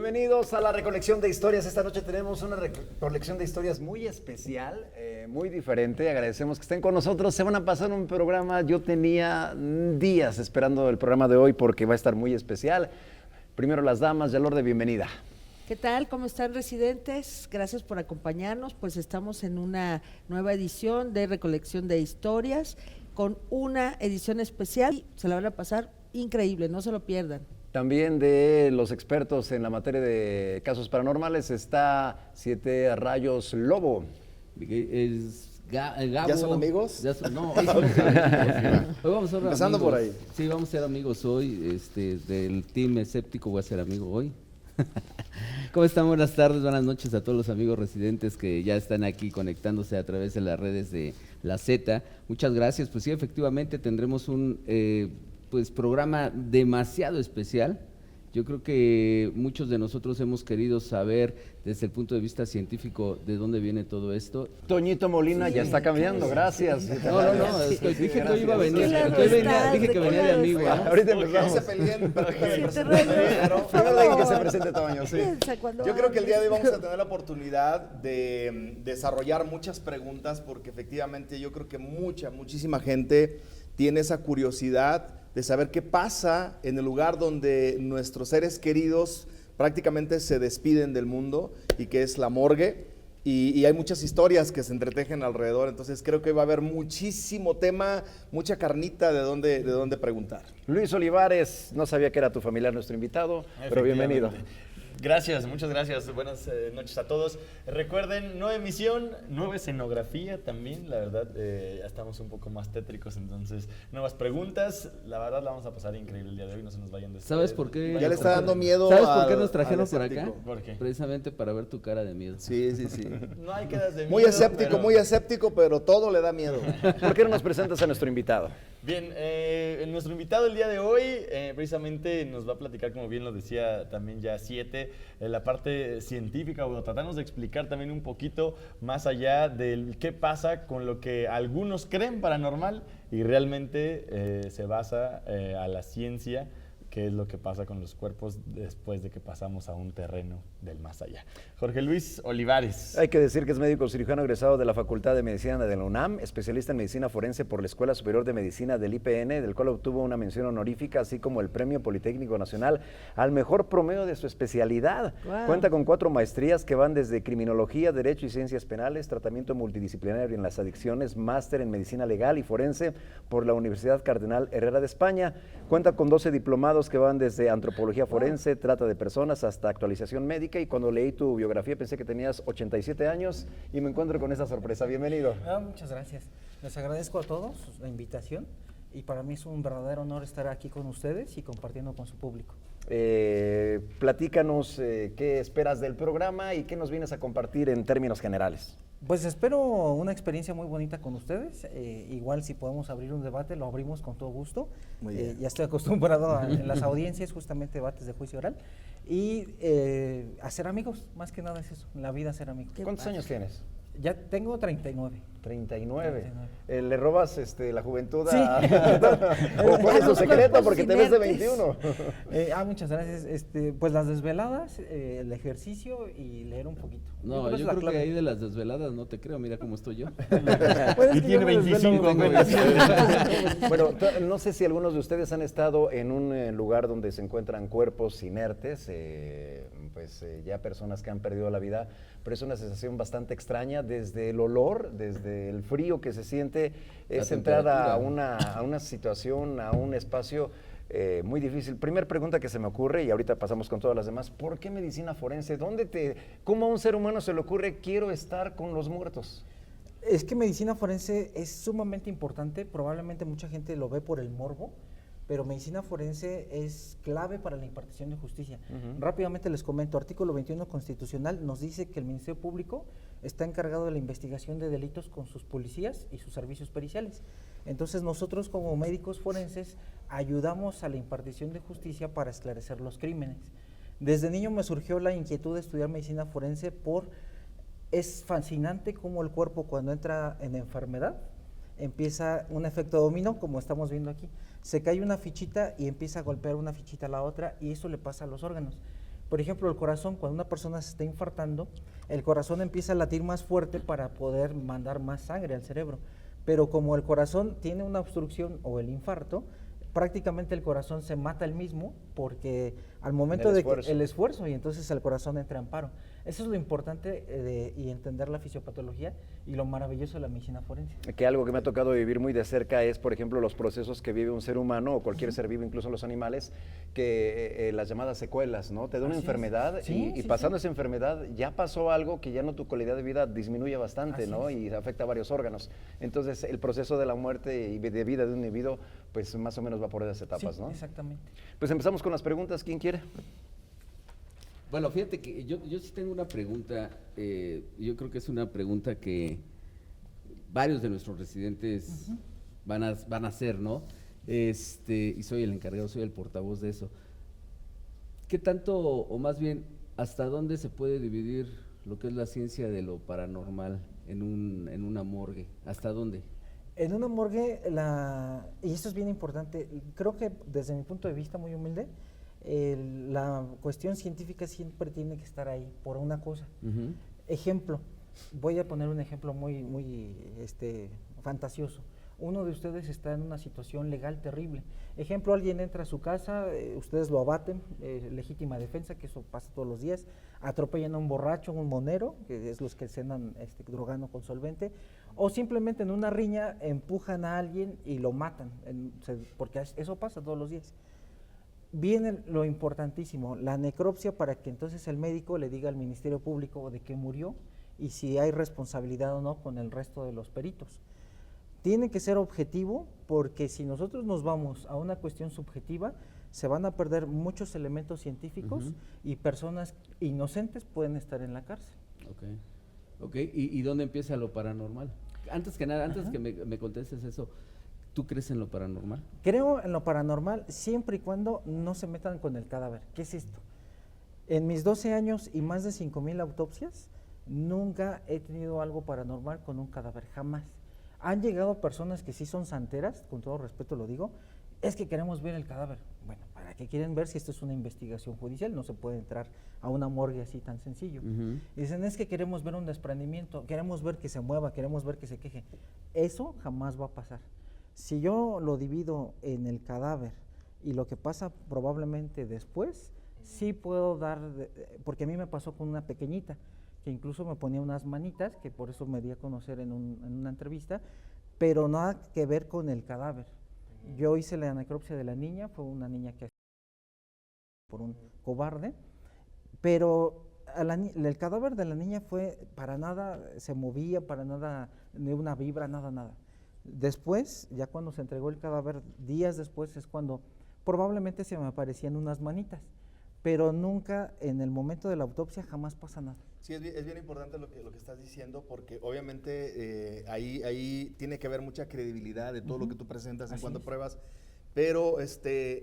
Bienvenidos a la recolección de historias. Esta noche tenemos una recolección de historias muy especial, muy diferente. Agradecemos que estén con nosotros. Se van a pasar un programa. Yo tenía días esperando el programa de hoy porque va a estar muy especial. Primero las damas, Yalorde, bienvenida. ¿Qué tal? ¿Cómo están, residentes? Gracias por acompañarnos. Pues estamos en una nueva edición de recolección de historias con una edición especial. Se la van a pasar increíble, no se lo pierdan. También de los expertos en la materia de casos paranormales está Siete Rayos Lobo. Gabo. ¿Ya son amigos? No, hoy somos amigos. Hoy vamos a ser Empezando amigos. por ahí. Sí, vamos a ser amigos hoy. Del team escéptico voy a ser amigo hoy. ¿Cómo están? Buenas tardes, buenas noches a todos los amigos residentes que ya están aquí conectándose a través de las redes de la Z. Muchas gracias. Pues sí, efectivamente tendremos un programa demasiado especial. Yo creo que muchos de nosotros hemos querido saber desde el punto de vista científico de dónde viene todo esto. Toñito Molina ya está cambiando, gracias. No, es que dije que hoy iba a venir, dije que venía de amigo. ¿No? Ahorita empezamos. No se peleen para que Primero digan que se presente Toño, sí. Yo creo que el día de hoy vamos a tener la oportunidad de desarrollar muchas preguntas porque efectivamente yo creo que muchísima gente tiene esa curiosidad de saber qué pasa en el lugar donde nuestros seres queridos prácticamente se despiden del mundo y que es la morgue, y hay muchas historias que se entretejen alrededor. Entonces creo que va a haber muchísimo tema, mucha carnita de dónde preguntar. Luis Olivares, no sabía que era tu familiar nuestro invitado, pero bienvenido. Gracias, muchas gracias. Buenas noches a todos. Recuerden, nueva emisión, nueva escenografía también. La verdad, ya estamos un poco más tétricos, entonces, nuevas preguntas. La verdad, la vamos a pasar increíble el día de hoy, no se nos vayan de ¿Sabes por qué? Ya le está dando miedo. ¿Sabes por qué nos trajeron por acá? ¿Por qué? Precisamente para ver tu cara de miedo. Sí. No hay quedas de miedo. Muy escéptico, pero todo le da miedo. ¿Por qué no nos presentas a nuestro invitado? Bien, nuestro invitado el día de hoy precisamente nos va a platicar, como bien lo decía también ya Siete, la parte científica, o tratarnos de explicar también un poquito más allá del qué pasa con lo que algunos creen paranormal y realmente se basa a la ciencia, qué es lo que pasa con los cuerpos después de que pasamos a un terreno del más allá. Jorge Luis Olivares. Hay que decir que es médico cirujano egresado de la Facultad de Medicina de la UNAM, especialista en medicina forense por la Escuela Superior de Medicina del IPN, del cual obtuvo una mención honorífica, así como el Premio Politécnico Nacional al mejor promedio de su especialidad. Wow. Cuenta con 4 maestrías que van desde criminología, derecho y ciencias penales, tratamiento multidisciplinario en las adicciones, máster en medicina legal y forense por la Universidad Cardenal Herrera de España. Cuenta con 12 diplomados que van desde antropología forense, trata de personas, hasta actualización médica. Y cuando leí tu biografía pensé que tenías 87 años y me encuentro con esa sorpresa. Bienvenido. Muchas gracias. Les agradezco a todos la invitación y para mí es un verdadero honor estar aquí con ustedes y compartiendo con su público. Platícanos qué esperas del programa y qué nos vienes a compartir en términos generales. Pues espero una experiencia muy bonita con ustedes. Igual si podemos abrir un debate, lo abrimos con todo gusto. Ya estoy acostumbrado en las audiencias, justamente debates de juicio oral. Y hacer amigos, más que nada es eso, en la vida hacer amigos. ¿Cuántos años tienes? Ya tengo 39. 39. ¿Le robas la juventud Sí. ¿O cuál es tu secreto? Porque te ves de 21. Muchas gracias. Pues las desveladas, el ejercicio y leer un poquito. No, yo creo que ahí de las desveladas no te creo, mira cómo estoy yo. Y tiene 25 años. Bueno, no sé si algunos de ustedes han estado en un lugar donde se encuentran cuerpos inertes, ya personas que han perdido la vida, pero es una sensación bastante extraña, desde el olor, desde el frío que se siente, es entrar a una situación, a un espacio muy difícil. Primer pregunta que se me ocurre, y ahorita pasamos con todas las demás: ¿por qué medicina forense? ¿Cómo a un ser humano se le ocurre quiero estar con los muertos? Es que medicina forense es sumamente importante, probablemente mucha gente lo ve por el morbo, pero medicina forense es clave para la impartición de justicia. Rápidamente les comento, artículo 21 constitucional nos dice que el Ministerio Público está encargado de la investigación de delitos con sus policías y sus servicios periciales. Entonces nosotros como médicos forenses ayudamos a la impartición de justicia para esclarecer los crímenes. Desde niño me surgió la inquietud de estudiar medicina forense es fascinante cómo el cuerpo cuando entra en enfermedad empieza un efecto dominó, como estamos viendo aquí. Se cae una fichita y empieza a golpear una fichita a la otra y eso le pasa a los órganos. Por ejemplo, el corazón, cuando una persona se está infartando, el corazón empieza a latir más fuerte para poder mandar más sangre al cerebro. Pero como el corazón tiene una obstrucción o el infarto, prácticamente el corazón se mata el mismo porque al momento de el esfuerzo y entonces el corazón entra en paro. Eso es lo importante y entender la fisiopatología y lo maravilloso de la medicina forense. Que algo que me ha tocado vivir muy de cerca es, por ejemplo, los procesos que vive un ser humano o cualquier ser vivo, incluso los animales, que las llamadas secuelas, ¿no? Te da una enfermedad y pasando esa enfermedad ya pasó algo que ya no tu calidad de vida disminuye bastante, ¿no? Y afecta a varios órganos. Entonces, el proceso de la muerte y de vida de un individuo, pues más o menos va por esas etapas, ¿no? Exactamente. Pues empezamos con las preguntas. ¿Quién quiere? Bueno, fíjate que yo sí tengo una pregunta, yo creo que es una pregunta que varios de nuestros residentes van a hacer, ¿no? Y soy el encargado, soy el portavoz de eso. ¿Qué tanto, o más bien, hasta dónde se puede dividir lo que es la ciencia de lo paranormal en una morgue? ¿Hasta dónde? En una morgue, y esto es bien importante, creo que desde mi punto de vista muy humilde, la cuestión científica siempre tiene que estar ahí por una cosa. Ejemplo, voy a poner un ejemplo muy fantasioso. Uno de ustedes está en una situación legal terrible. Ejemplo, alguien entra a su casa, ustedes lo abaten, legítima defensa, que eso pasa todos los días, atropellan a un borracho, un monero, que es los que se andan drogando con solvente, o simplemente en una riña empujan a alguien y lo matan, porque eso pasa todos los días. Viene lo importantísimo, la necropsia, para que entonces el médico le diga al Ministerio Público de qué murió y si hay responsabilidad o no con el resto de los peritos. Tiene que ser objetivo, porque si nosotros nos vamos a una cuestión subjetiva, se van a perder muchos elementos científicos y personas inocentes pueden estar en la cárcel. Ok. ¿Y dónde empieza lo paranormal? Antes que nada, antes que me contestes eso, ¿tú crees en lo paranormal? Creo en lo paranormal siempre y cuando no se metan con el cadáver. ¿Qué es esto? En mis 12 años y más de 5,000 autopsias, nunca he tenido algo paranormal con un cadáver, jamás. Han llegado personas que sí son santeras, con todo respeto lo digo, es que queremos ver el cadáver. Bueno, ¿para qué quieren ver si esto es una investigación judicial? No se puede entrar a una morgue así tan sencillo. Y dicen, es que queremos ver un desprendimiento, queremos ver que se mueva, queremos ver que se queje. Eso jamás va a pasar. Si yo lo divido en el cadáver y lo que pasa probablemente después, sí puedo dar, porque a mí me pasó con una pequeñita, que incluso me ponía unas manitas, que por eso me di a conocer en una entrevista, pero nada que ver con el cadáver. Yo hice la necropsia de la niña, fue una niña que por un cobarde, pero el cadáver de la niña fue para nada, se movía, para nada, ni una vibra, nada. Después, ya cuando se entregó el cadáver, días después es cuando probablemente se me aparecían unas manitas, pero nunca en el momento de la autopsia jamás pasa nada. Sí, es bien importante lo que estás diciendo, porque obviamente ahí tiene que haber mucha credibilidad de todo lo que tú presentas en cuanto a pruebas, pero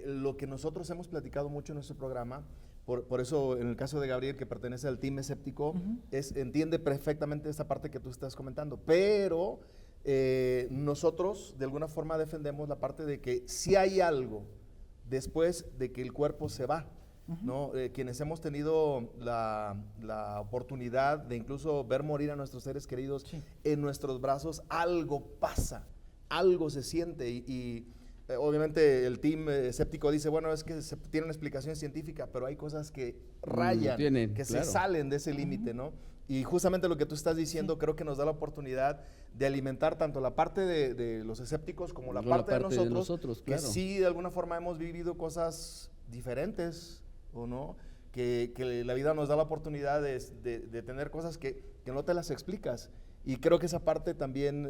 lo que nosotros hemos platicado mucho en nuestro programa, por eso en el caso de Gabriel, que pertenece al team escéptico, entiende perfectamente esta parte que tú estás comentando, pero nosotros de alguna forma defendemos la parte de que si hay algo después de que el cuerpo se va, ¿no? Quienes hemos tenido la oportunidad de incluso ver morir a nuestros seres queridos en nuestros brazos, algo pasa, algo se siente y obviamente el team escéptico dice, bueno, es que tiene una explicación científica, pero hay cosas que rayan, se salen de ese límite, ¿no? Y justamente lo que tú estás diciendo creo que nos da la oportunidad de alimentar tanto la parte de los escépticos como la parte de nosotros, que sí de alguna forma hemos vivido cosas diferentes, ¿o no? Que la vida nos da la oportunidad de tener cosas que no te las explicas. Y creo que esa parte también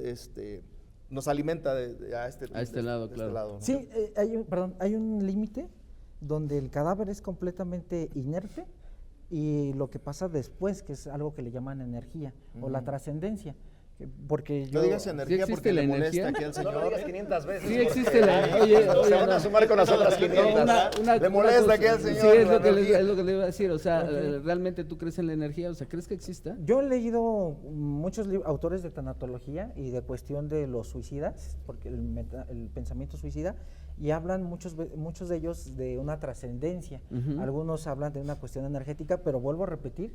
nos alimenta a este lado, claro. lado, ¿no? Sí, hay un límite donde el cadáver es completamente inerte y lo que pasa después, que es algo que le llaman energía o la trascendencia. Porque no digas energía porque le molesta aquí al señor. No lo digas 500 veces. Sí existe la... Oye, se van a sumar con las otras 500. Le molesta aquí al señor. Sí, es lo que le iba a decir. O sea, ¿realmente tú crees en la energía? O sea, ¿crees que exista? Yo he leído muchos autores de tanatología y de cuestión de los suicidas, porque el pensamiento suicida, y hablan muchos de ellos de una trascendencia. Algunos hablan de una cuestión energética, pero vuelvo a repetir,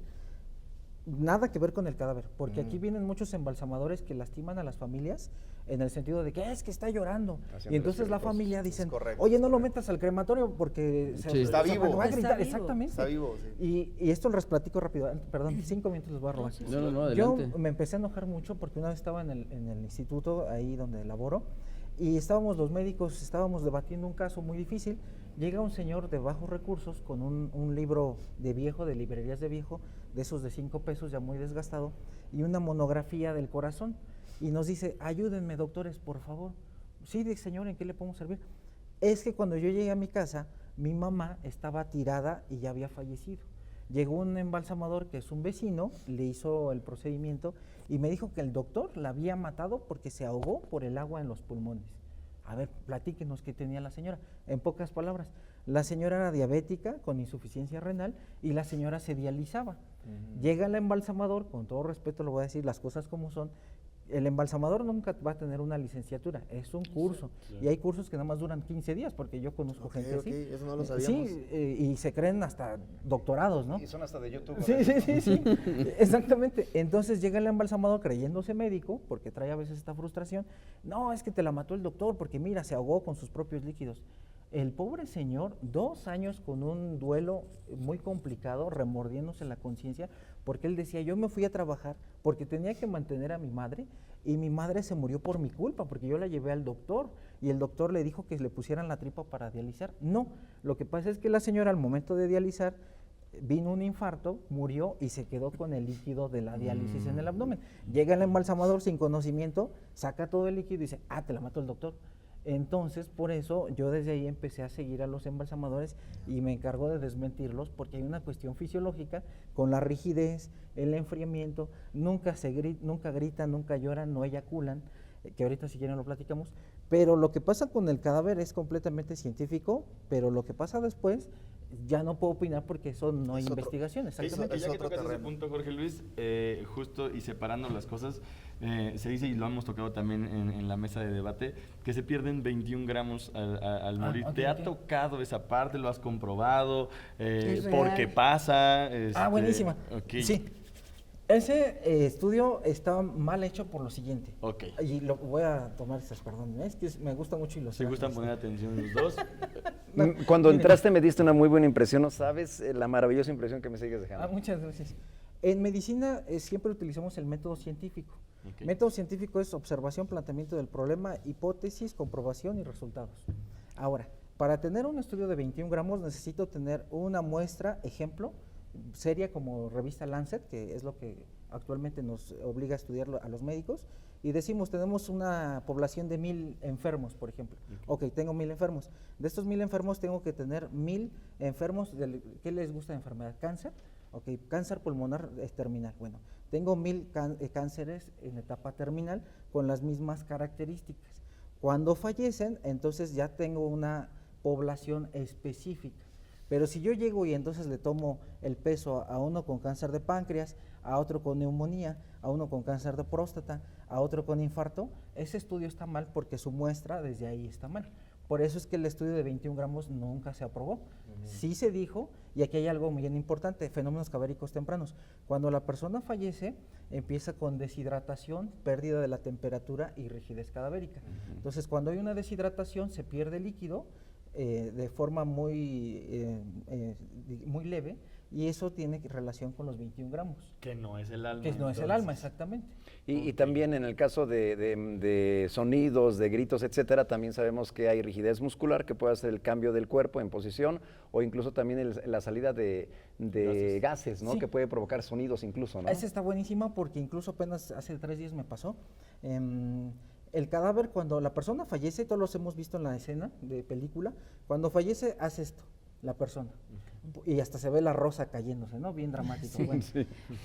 nada que ver con el cadáver, porque aquí vienen muchos embalsamadores que lastiman a las familias en el sentido de que es que está llorando. Haciendo Y entonces la cosas. familia dicen, correcto, oye, no lo metas al crematorio porque Sí. Está vivo. va a Está gritar. vivo. Exactamente. Está vivo, sí. Y esto les platico rápido, perdón, 5 minutos les voy a robar. No, Yo adelante. me empecé a enojar mucho porque una vez estaba en el instituto, ahí donde laboro, y estábamos los médicos, estábamos debatiendo un caso muy difícil. Llega un señor de bajos recursos con un libro de viejo, de librerías de viejo, de esos de 5 pesos, ya muy desgastado, y una monografía del corazón. Y nos dice, ayúdenme, doctores, por favor. Sí, señor, ¿en qué le podemos servir? Es que cuando yo llegué a mi casa, mi mamá estaba tirada y ya había fallecido. Llegó un embalsamador que es un vecino, le hizo el procedimiento y me dijo que el doctor la había matado porque se ahogó por el agua en los pulmones. A ver, platíquenos qué tenía la señora. En pocas palabras, la señora era diabética con insuficiencia renal y la señora se dializaba. Llega el embalsamador, con todo respeto lo voy a decir las cosas como son. El embalsamador nunca va a tener una licenciatura, es un curso. Y hay cursos que nada más duran 15 días, porque yo conozco gente así. Eso no lo sabíamos. Sí, y se creen hasta doctorados, ¿no? Y son hasta de YouTube. Sí, exactamente. Entonces llega el embalsamador creyéndose médico, porque trae a veces esta frustración. No, es que te la mató el doctor, porque mira, se ahogó con sus propios líquidos. El pobre señor, 2 años con un duelo muy complicado, remordiéndose la conciencia, porque él decía, yo me fui a trabajar porque tenía que mantener a mi madre, y mi madre se murió por mi culpa, porque yo la llevé al doctor, y el doctor le dijo que le pusieran la tripa para dializar. No, lo que pasa es que la señora al momento de dializar, vino un infarto, murió y se quedó con el líquido de la diálisis en el abdomen. Llega el embalsamador sin conocimiento, saca todo el líquido y dice, te la mató el doctor. Entonces, por eso yo desde ahí empecé a seguir a los embalsamadores y me encargo de desmentirlos, porque hay una cuestión fisiológica con la rigidez, el enfriamiento, nunca gritan, nunca lloran, no eyaculan, que ahorita si quieren lo platicamos, pero lo que pasa con el cadáver es completamente científico, pero lo que pasa después ya no puedo opinar porque eso no hay investigación, exactamente. Ya que otro tocas ese terreno. punto, Jorge Luis, justo y separando las cosas, se dice, y lo hemos tocado también en la mesa de debate, que se pierden 21 gramos al morir. ok, ¿Te ha ok. tocado esa parte? ¿Lo has comprobado? Es ¿Por qué real. pasa? Buenísima. Ok. Sí. Ese estudio está mal hecho por lo siguiente. Ok. Y lo voy a tomar perdón, es que me gusta mucho Se ilustrar. gustan poner atención los dos. Cuando Miren. entraste me diste una muy buena impresión, no sabes la maravillosa impresión que me sigues dejando. Muchas gracias. En medicina siempre utilizamos el método científico. Ok. Método científico es observación, planteamiento del problema, hipótesis, comprobación y resultados. Ahora, para tener un estudio de 21 gramos necesito tener una muestra, ejemplo, seria como revista Lancet, que es lo que actualmente nos obliga a estudiar a los médicos, y decimos, tenemos una población de 1000 enfermos, por ejemplo. Ok, tengo 1000 enfermos. De estos 1000 enfermos tengo que tener 1000 enfermos, ¿qué les gusta de enfermedad? ¿Cáncer? Ok, cáncer pulmonar terminal. Bueno, tengo 1000 cánceres en etapa terminal con las mismas características. Cuando fallecen, entonces ya tengo una población específica. Pero si yo llego y entonces le tomo el peso a uno con cáncer de páncreas, a otro con neumonía, a uno con cáncer de próstata, a otro con infarto, ese estudio está mal porque su muestra desde ahí está mal. Por eso es que el estudio de 21 gramos nunca se aprobó. Sí se dijo, y aquí hay algo muy bien importante, fenómenos cadavéricos tempranos. Cuando la persona fallece, empieza con deshidratación, pérdida de la temperatura y rigidez cadavérica. Entonces, cuando hay una deshidratación, se pierde líquido de forma muy leve, y eso tiene relación con los 21 gramos. Que no es el alma. Que no es el entonces. alma, exactamente. Y también en el caso de sonidos, de gritos, etcétera, también sabemos que hay rigidez muscular que puede hacer el cambio del cuerpo en posición, o incluso también la salida de gases, ¿no? Sí. Que puede provocar sonidos incluso, ¿no? Esa está buenísima porque incluso apenas hace 3 días me pasó. El cadáver, cuando la persona fallece, todos los hemos visto en la escena de película, cuando fallece hace esto, la persona. Y hasta se ve la rosa cayéndose, ¿no? Bien dramático. Bueno,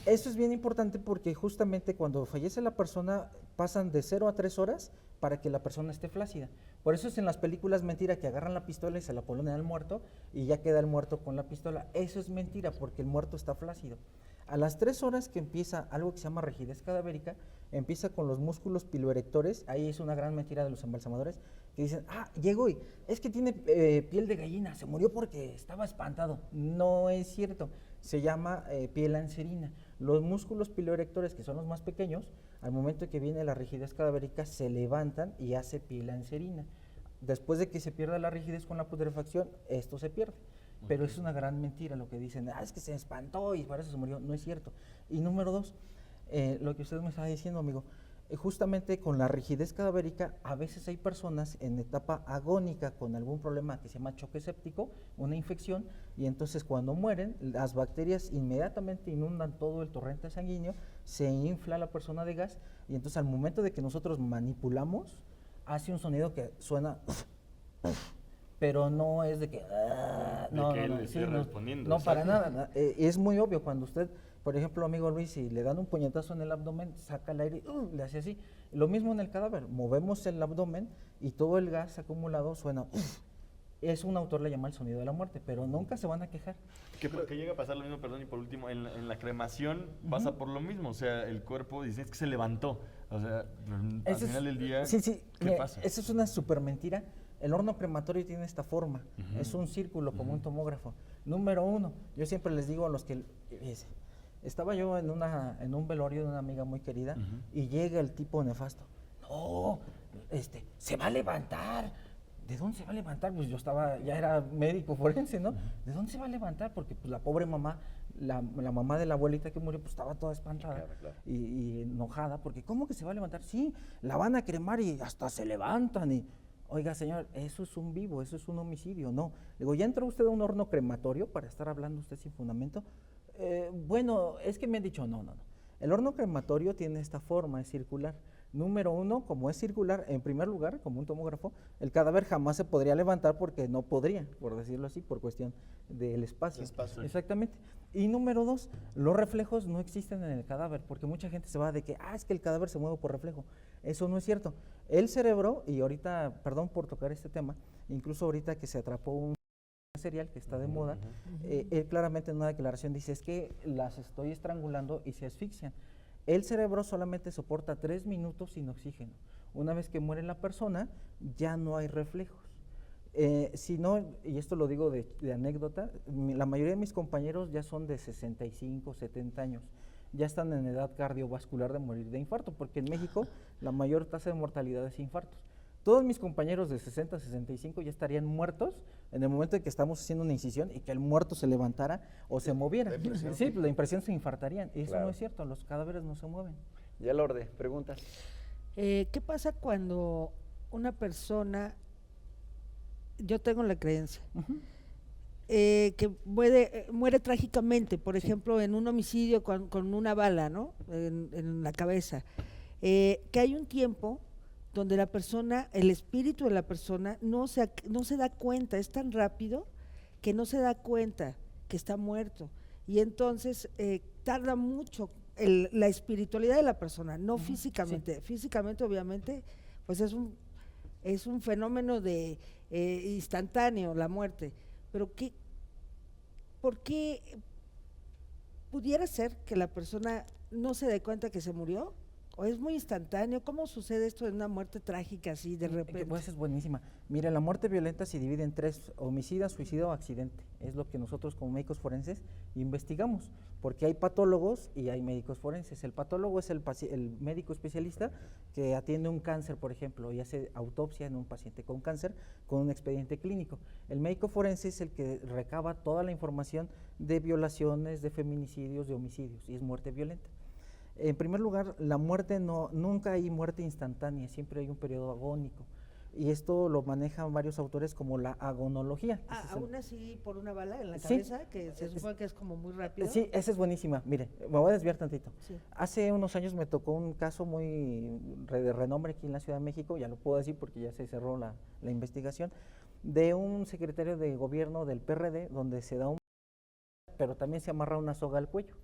eso es bien importante porque justamente cuando fallece la persona pasan de 0 a 3 horas para que la persona esté flácida. Por eso es en las películas mentira que agarran la pistola y se la ponen al muerto y ya queda el muerto con la pistola. Eso es mentira porque el muerto está flácido. A las 3 horas que empieza algo que se llama rigidez cadavérica, empieza con los músculos piloerectores, ahí es una gran mentira de los embalsamadores, que dicen, llegó y es que tiene piel de gallina, se murió porque estaba espantado. No es cierto, se llama piel anserina. Los músculos piloerectores, que son los más pequeños, al momento que viene la rigidez cadavérica, se levantan y hace piel anserina. Después de que se pierda la rigidez con la putrefacción, esto se pierde. Pero es una gran mentira lo que dicen, es que se espantó y por eso se murió. No es cierto. Y número 2, lo que usted me estaba diciendo, amigo, justamente con la rigidez cadavérica, a veces hay personas en etapa agónica con algún problema que se llama choque séptico, una infección, y entonces cuando mueren, las bacterias inmediatamente inundan todo el torrente sanguíneo, se infla la persona de gas, y entonces al momento de que nosotros manipulamos, hace un sonido que suena, pero no es de que, no, para nada, es muy obvio cuando usted, por ejemplo, amigo Luis, si le dan un puñetazo en el abdomen, saca el aire, le hace así. Lo mismo en el cadáver, movemos el abdomen y todo el gas acumulado suena. Es un autor le llama el sonido de la muerte, pero nunca se van a quejar. Que llega a pasar lo mismo, perdón, y por último, en la cremación pasa por lo mismo, o sea, el cuerpo dice es que se levantó, o sea, al final del día, ¿qué pasa? Esa es una súper mentira. El horno crematorio tiene esta forma, es un círculo como un tomógrafo. Número 1, yo siempre les digo a los que... Estaba yo en un velorio de una amiga muy querida y llega el tipo nefasto. No, se va a levantar. ¿De dónde se va a levantar? Pues yo ya era médico forense, ¿no? ¿De dónde se va a levantar? Porque pues la pobre mamá, la mamá de la abuelita que murió, pues estaba toda espantada y enojada, porque ¿cómo que se va a levantar? Sí, la van a cremar y hasta se levantan y... Oiga, señor, eso es un vivo, eso es un homicidio, no. Digo, ¿ya entró usted a un horno crematorio para estar hablando usted sin fundamento? Bueno, es que me han dicho, no. El horno crematorio tiene esta forma, es circular. Número 1, como es circular, en primer lugar, como un tomógrafo, el cadáver jamás se podría levantar porque no podría, por decirlo así, por cuestión del espacio. Exactamente. Y número 2, los reflejos no existen en el cadáver, porque mucha gente se va de que, es que el cadáver se mueve por reflejo. Eso no es cierto. El cerebro, y ahorita, perdón por tocar este tema, incluso ahorita que se atrapó un serial que está de moda, él claramente en una declaración dice, es que las estoy estrangulando y se asfixian. El cerebro solamente soporta 3 minutos sin oxígeno. Una vez que muere la persona, ya no hay reflejos. Si no, y esto lo digo de anécdota, la mayoría de mis compañeros ya son de 65, 70 años. Ya están en edad cardiovascular de morir de infarto, porque en México la mayor tasa de mortalidad es infartos. Todos mis compañeros de 60, 65 ya estarían muertos en el momento en que estamos haciendo una incisión y que el muerto se levantara o se moviera. Sí, la impresión se infartarían. Y eso no es cierto, los cadáveres no se mueven. Ya, Lorde, preguntas. ¿Qué pasa cuando una persona, yo tengo la creencia, que muere trágicamente, por ejemplo, en un homicidio con una bala, ¿no? En la cabeza, que hay un tiempo donde la persona, el espíritu de la persona no se da cuenta, es tan rápido que no se da cuenta que está muerto, y entonces tarda mucho la espiritualidad de la persona, no físicamente. Físicamente obviamente pues es un fenómeno de instantáneo la muerte, pero ¿por qué pudiera ser que la persona no se dé cuenta que se murió? ¿O es muy instantáneo? ¿Cómo sucede esto en una muerte trágica así de repente? Pues es buenísima. Mira, la muerte violenta se divide en 3, homicidio, suicidio o accidente. Es lo que nosotros como médicos forenses investigamos, porque hay patólogos y hay médicos forenses. El patólogo es el médico especialista que atiende un cáncer, por ejemplo, y hace autopsia en un paciente con cáncer con un expediente clínico. El médico forense es el que recaba toda la información de violaciones, de feminicidios, de homicidios, y es muerte violenta. En primer lugar, la muerte nunca hay muerte instantánea, siempre hay un periodo agónico. Y esto lo manejan varios autores como la agonología. Aún así por una bala en la cabeza, que se supone que es como muy rápido. Sí, esa es buenísima. Mire, me voy a desviar tantito. Sí. Hace unos años me tocó un caso muy de renombre aquí en la Ciudad de México, ya lo puedo decir porque ya se cerró la investigación, de un secretario de gobierno del PRD, donde se da pero también se amarra una soga al cuello.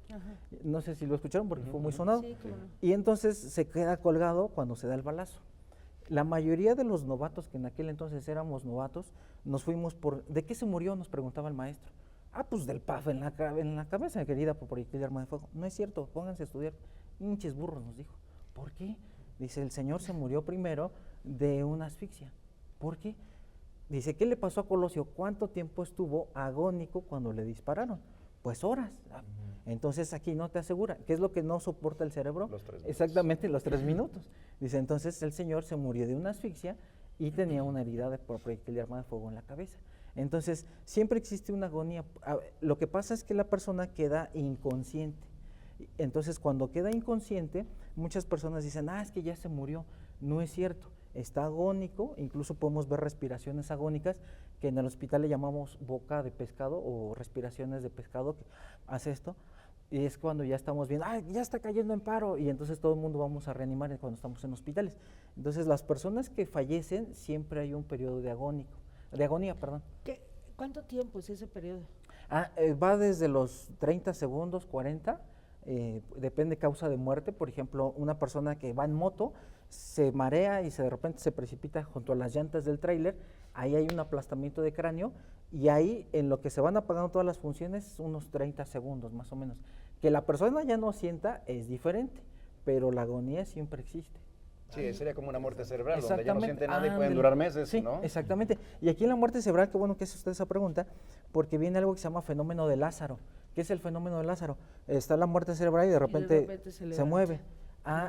No sé si lo escucharon porque fue muy sonado. Sí, claro. Y entonces se queda colgado cuando se da el balazo. La mayoría de los novatos, que en aquel entonces éramos novatos, nos fuimos ¿de qué se murió?, nos preguntaba el maestro. Ah, pues del PAF en la cabeza, querida, por proyectil de arma de fuego. No es cierto, pónganse a estudiar. Hinches burros, nos dijo. ¿Por qué? Dice, el señor se murió primero de una asfixia. ¿Por qué? Dice, ¿qué le pasó a Colosio? ¿Cuánto tiempo estuvo agónico cuando le dispararon? Pues horas. Entonces aquí no te asegura. ¿Qué es lo que no soporta el cerebro? Los 3 minutos. Exactamente, los 3 minutos. Dice, entonces el señor se murió de una asfixia y tenía una herida por proyectil de arma de fuego en la cabeza. Entonces, siempre existe una agonía. Lo que pasa es que la persona queda inconsciente. Entonces, cuando queda inconsciente, muchas personas dicen, es que ya se murió. No es cierto, está agónico, incluso podemos ver respiraciones agónicas, que en el hospital le llamamos boca de pescado o respiraciones de pescado, que hace esto, y es cuando ya estamos viendo, ya está cayendo en paro, y entonces todo el mundo vamos a reanimar cuando estamos en hospitales. Entonces, las personas que fallecen, siempre hay un periodo de agonía. ¿Cuánto tiempo es ese periodo? Va desde los 30 segundos, 40, depende causa de muerte. Por ejemplo, una persona que va en moto, se marea y de repente se precipita junto a las llantas del tráiler, ahí hay un aplastamiento de cráneo y ahí en lo que se van apagando todas las funciones, unos 30 segundos más o menos. Que la persona ya no sienta es diferente, pero la agonía siempre existe. Sí, sería como una muerte cerebral, donde ya no Exactamente. siente nada y pueden Ándale. durar meses, Sí, ¿no? exactamente. Y aquí en la muerte cerebral, qué bueno que hace usted esa pregunta, porque viene algo que se llama fenómeno de Lázaro. ¿Qué es el fenómeno de Lázaro? Está la muerte cerebral y de repente, se se levanta. mueve.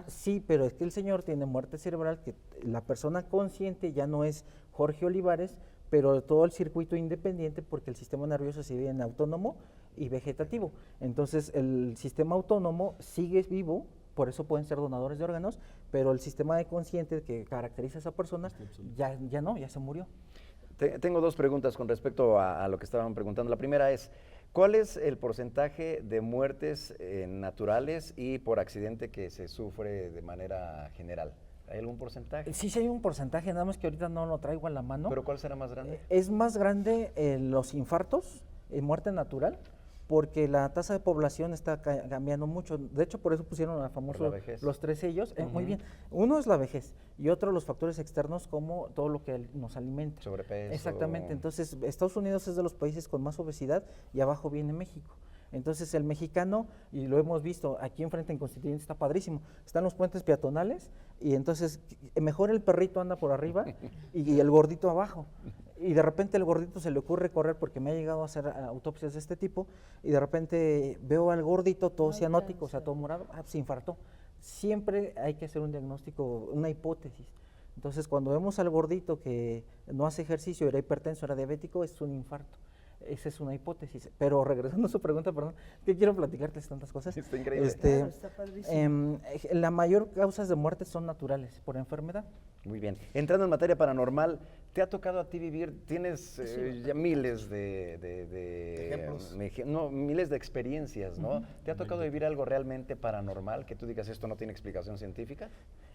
Sí, pero es que el señor tiene muerte cerebral, que la persona consciente ya no es Jorge Olivares, pero todo el circuito independiente, porque el sistema nervioso se divide en autónomo y vegetativo. Entonces, el sistema autónomo sigue vivo, por eso pueden ser donadores de órganos, pero el sistema de consciente que caracteriza a esa persona ya se murió. Tengo 2 preguntas con respecto a lo que estaban preguntando. La primera es, ¿cuál es el porcentaje de muertes naturales y por accidente que se sufre de manera general? ¿Hay algún porcentaje? Sí, hay un porcentaje, nada más que ahorita no lo traigo a la mano. ¿Pero cuál será más grande? Es más grande los infartos, muerte natural, porque la tasa de población está cambiando mucho. De hecho, por eso pusieron a famoso la vejez. los 3 sellos. Muy bien. Uno es la vejez y otro los factores externos como todo lo que nos alimenta. Sobrepeso. Exactamente. Entonces, Estados Unidos es de los países con más obesidad y abajo viene México. Entonces, el mexicano, y lo hemos visto aquí enfrente en Constituyente, está padrísimo. Están los puentes peatonales y entonces mejor el perrito anda por arriba y el gordito abajo. Y de repente el gordito se le ocurre correr, porque me ha llegado a hacer autopsias de este tipo, y de repente veo al gordito todo cianótico, o sea, todo morado, se infartó. Siempre hay que hacer un diagnóstico, una hipótesis. Entonces, cuando vemos al gordito que no hace ejercicio, era hipertenso, era diabético, es un infarto. Esa es una hipótesis. Pero regresando a su pregunta, perdón, que quiero platicarles tantas cosas. Está increíble. Claro, está padrísimo. La mayor causas de muerte son naturales, por enfermedad. Muy bien. Entrando en materia paranormal, ¿te ha tocado a ti vivir? Tienes ya miles de ejemplos. Miles de experiencias, ¿no? ¿Te ha tocado vivir algo realmente paranormal que tú digas esto no tiene explicación científica?